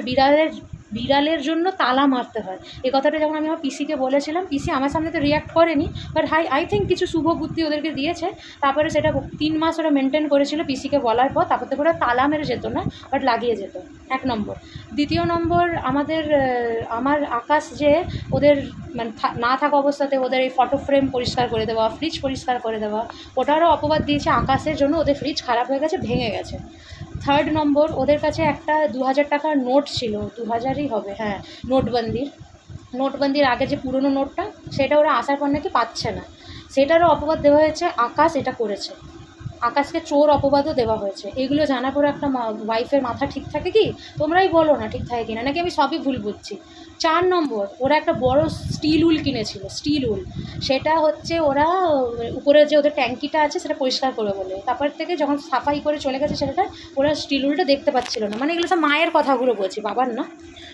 বিড়ালের জন্য তালা মারতে হয়। এই কথাটা যখন আমি আমার পিসিকে বলেছিলাম, পিসি আমার সামনে তো রিয়াক্ট করেনি, বাট আই থিঙ্ক কিছু শুভ বুদ্ধি ওদেরকে দিয়েছে। তারপরে সেটা 3 মাস ওরা মেনটেন করেছিল পিসিকে বলার পর। তারপর থেকে ওরা তালা মেরে যেত না, বাট লাগিয়ে যেত, 1 নম্বর। দ্বিতীয় নম্বর, আমার আকাশ যে ওদের মানে না থাকা অবস্থাতে ওদের এই ফটো ফ্রেম পরিষ্কার করে দেওয়া, ফ্রিজ পরিষ্কার করে দেওয়া, ওটারও অপবাদ দিয়েছে আকাশের জন্য। ওদের ফ্রিজ খারাপ হয়ে গেছে, ভেঙে গেছে। 3rd নম্বর, ওদের কাছে একটা 2000 টাকার নোট ছিল, 2000ই হবে, হ্যাঁ, নোটবন্দির। নোটবন্দির আগে যে পুরনো নোটটা, সেটা ওরা আসার পর নাকি পাচ্ছে না, সেটারও অপবাদ দেওয়া হয়েছে আকাশ এটা করেছে, আকাশকে চোর অপবাদও দেওয়া হয়েছে। এগুলো জানার পরে একটা ওয়াইফের মাথা ঠিক থাকে কি? তোমরাই বলো না ঠিক থাকে কিনা, নাকি আমি সবই ভুল বুঝছি। 4 নম্বর, ওরা একটা বড় স্টিল উল কিনেছিল, স্টিল উল, সেটা হচ্ছে ওরা উপরে যে ওদের ট্যাঙ্কিটা আছে সেটা পরিষ্কার করবে বলে, তারপর থেকে যখন সাফাই করে চলে গেছে সেটা ওরা স্টিল উলটা দেখতে পাচ্ছিল না। মানে এগুলো সব মায়ের কথাগুলো বলছি, বাবার না,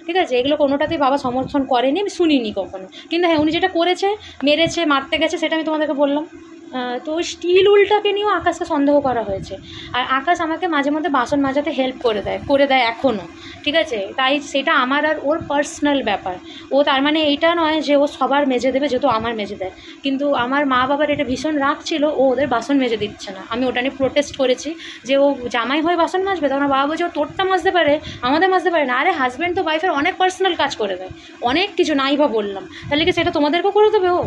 ঠিক আছে? এগুলো কোনোটাতেই বাবা সমর্থন করেনি, আমি শুনিনি কখনো। কিন্তু হ্যাঁ, উনি যেটা করেছে, মেরেছে, মারতে গেছে, সেটা আমি তোমাদেরকে বললাম। তো ওই স্টিল উলটাকে নিয়েও আকাশকে সন্দেহ করা হয়েছে। আর আকাশ আমাকে মাঝে মধ্যে বাসন মাজাতে হেল্প করে দেয় এখনও, ঠিক আছে? তাই সেটা আমার আর ওর পার্সোনাল ব্যাপার। ও তার মানে এইটা নয় যে ও সবার মেজে দেবে যেহেতু আমার মেজে দেয়। কিন্তু আমার মা বাবার এটা ভীষণ রাগ ছিল, ও ওদের বাসন মেজে দিচ্ছে না। আমি ওটা নিয়ে প্রোটেস্ট করেছি যে ও জামাই হয়ে বাসন মাজবে, তখন বাবা বলছে ও তোরটা মাজতে পারে, আমাদের মাজতে পারে না। আরে হাজব্যান্ড তো ওয়াইফের অনেক পার্সোনাল কাজ করে দেয়, অনেক কিছু, নাই বা বললাম, তাহলে কি সেটা তোমাদেরকেও করে দেবে ও?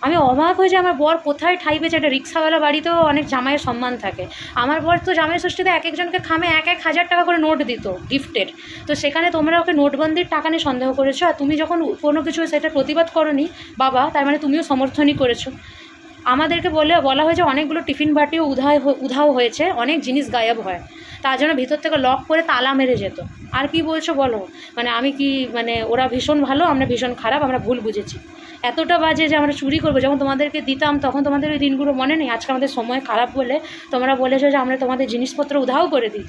আমি অবাক হয়ে যে আমার বর কোথায় ঠাই পেয়েছে। একটা রিক্সাওয়ালা বাড়িতেও অনেক জামাইয়ের সম্মান থাকে। আমার বর তো জামাই ষষ্ঠীতে এক একজনকে খামে 1,000 টাকা করে নোট দিত গিফটের। তো সেখানে তোমরা ওকে নোটবন্দির টাকা নিয়ে সন্দেহ করেছো, আর তুমি যখন কোনো কিছু সেটা প্রতিবাদ করনি বাবা, তার মানে তুমিও সমর্থনই করেছো। আমাদেরকে বলা হয়েছে অনেকগুলো টিফিন বাটিও উধাও হয়েছে, অনেক জিনিস গায়েব হয়, তার জন্য ভিতর থেকে লক করে তালা মেরে যেত। আর কি বলছো বলো? মানে আমি কি, মানে ওরা ভীষণ ভালো, আমরা ভীষণ খারাপ, আমরা ভুল বুঝেছি। এতটা বাজে যে আমরা চুরি করবো। যখন তোমাদেরকে দিতাম তখন তোমাদের ওই দিনগুলো মনে নেই? আজকে আমাদের সময় খারাপ বলে তোমরা বলেছো যে আমরা তোমাদের জিনিসপত্র উধাও করে দিই।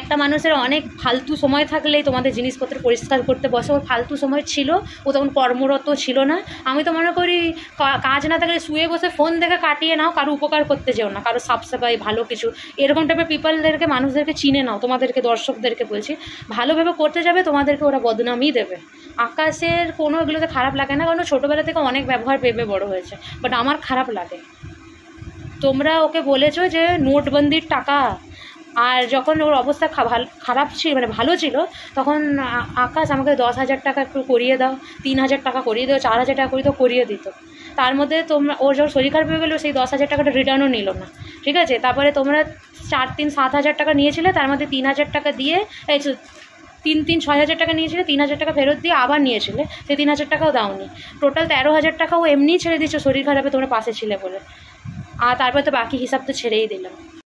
একটা মানুষের অনেক ফালতু সময় থাকলেই তোমাদের জিনিসপত্র পরিষ্কার করতে বসে। ওর ফালতু সময় ছিল, ও তখন কর্মরত ছিল না। আমি তো মনে করি কাজ না থাকলে শুয়ে বসে ফোন দেখে কাটিয়ে নাও, কারো উপকার করতে যেও না, কারো সাফসাফাই ভালো কিছু এরকম টাইপের পিপলদেরকে, মানুষদেরকে চিনে নাও। তোমাদেরকে, দর্শকদেরকে বলছি, ভালোভাবে করতে যাবে, তোমাদেরকে ওরা বদনামই দেবে। আকাশের কোনো এগুলোতে খারাপ লাগে না, কারণ ছোটোবেলা থেকে অনেক ব্যবহার পেয়ে বড় হয়েছে, বাট আমার খারাপ লাগে। তোমরা ওকে বলেছো যে নোটবন্দির টাকা, আর যখন ওর অবস্থা খারাপ ছিল, মানে ভালো ছিল, তখন আকাশ আমাকে 10,000 টাকা একটু করিয়ে দাও, 3,000 টাকা করিয়ে দাও, 4,000 টাকা করিয়ে দিত। তার মধ্যে তোমরা, ওর যখন শরীর খারাপ হয়ে গেলো, সেই 10,000 টাকাটা রিটার্নও নিল না, ঠিক আছে? তারপরে তোমরা 7,000 টাকা নিয়েছিলে, তার মধ্যে 3,000 টাকা দিয়ে, 6,000 টাকা নিয়েছিলে, 3,000 টাকা ফেরত দিয়ে আবার নিয়েছিলে, সেই 3,000 টাকাও দাওনি। টোটাল 13,000 টাকাও এমনিই ছেড়ে দিচ্ছ শরীর খারাপে, তোমরা পাশে ছিলে বলে। আর তারপরে তো বাকি হিসাব তো ছেড়েই দিলাম।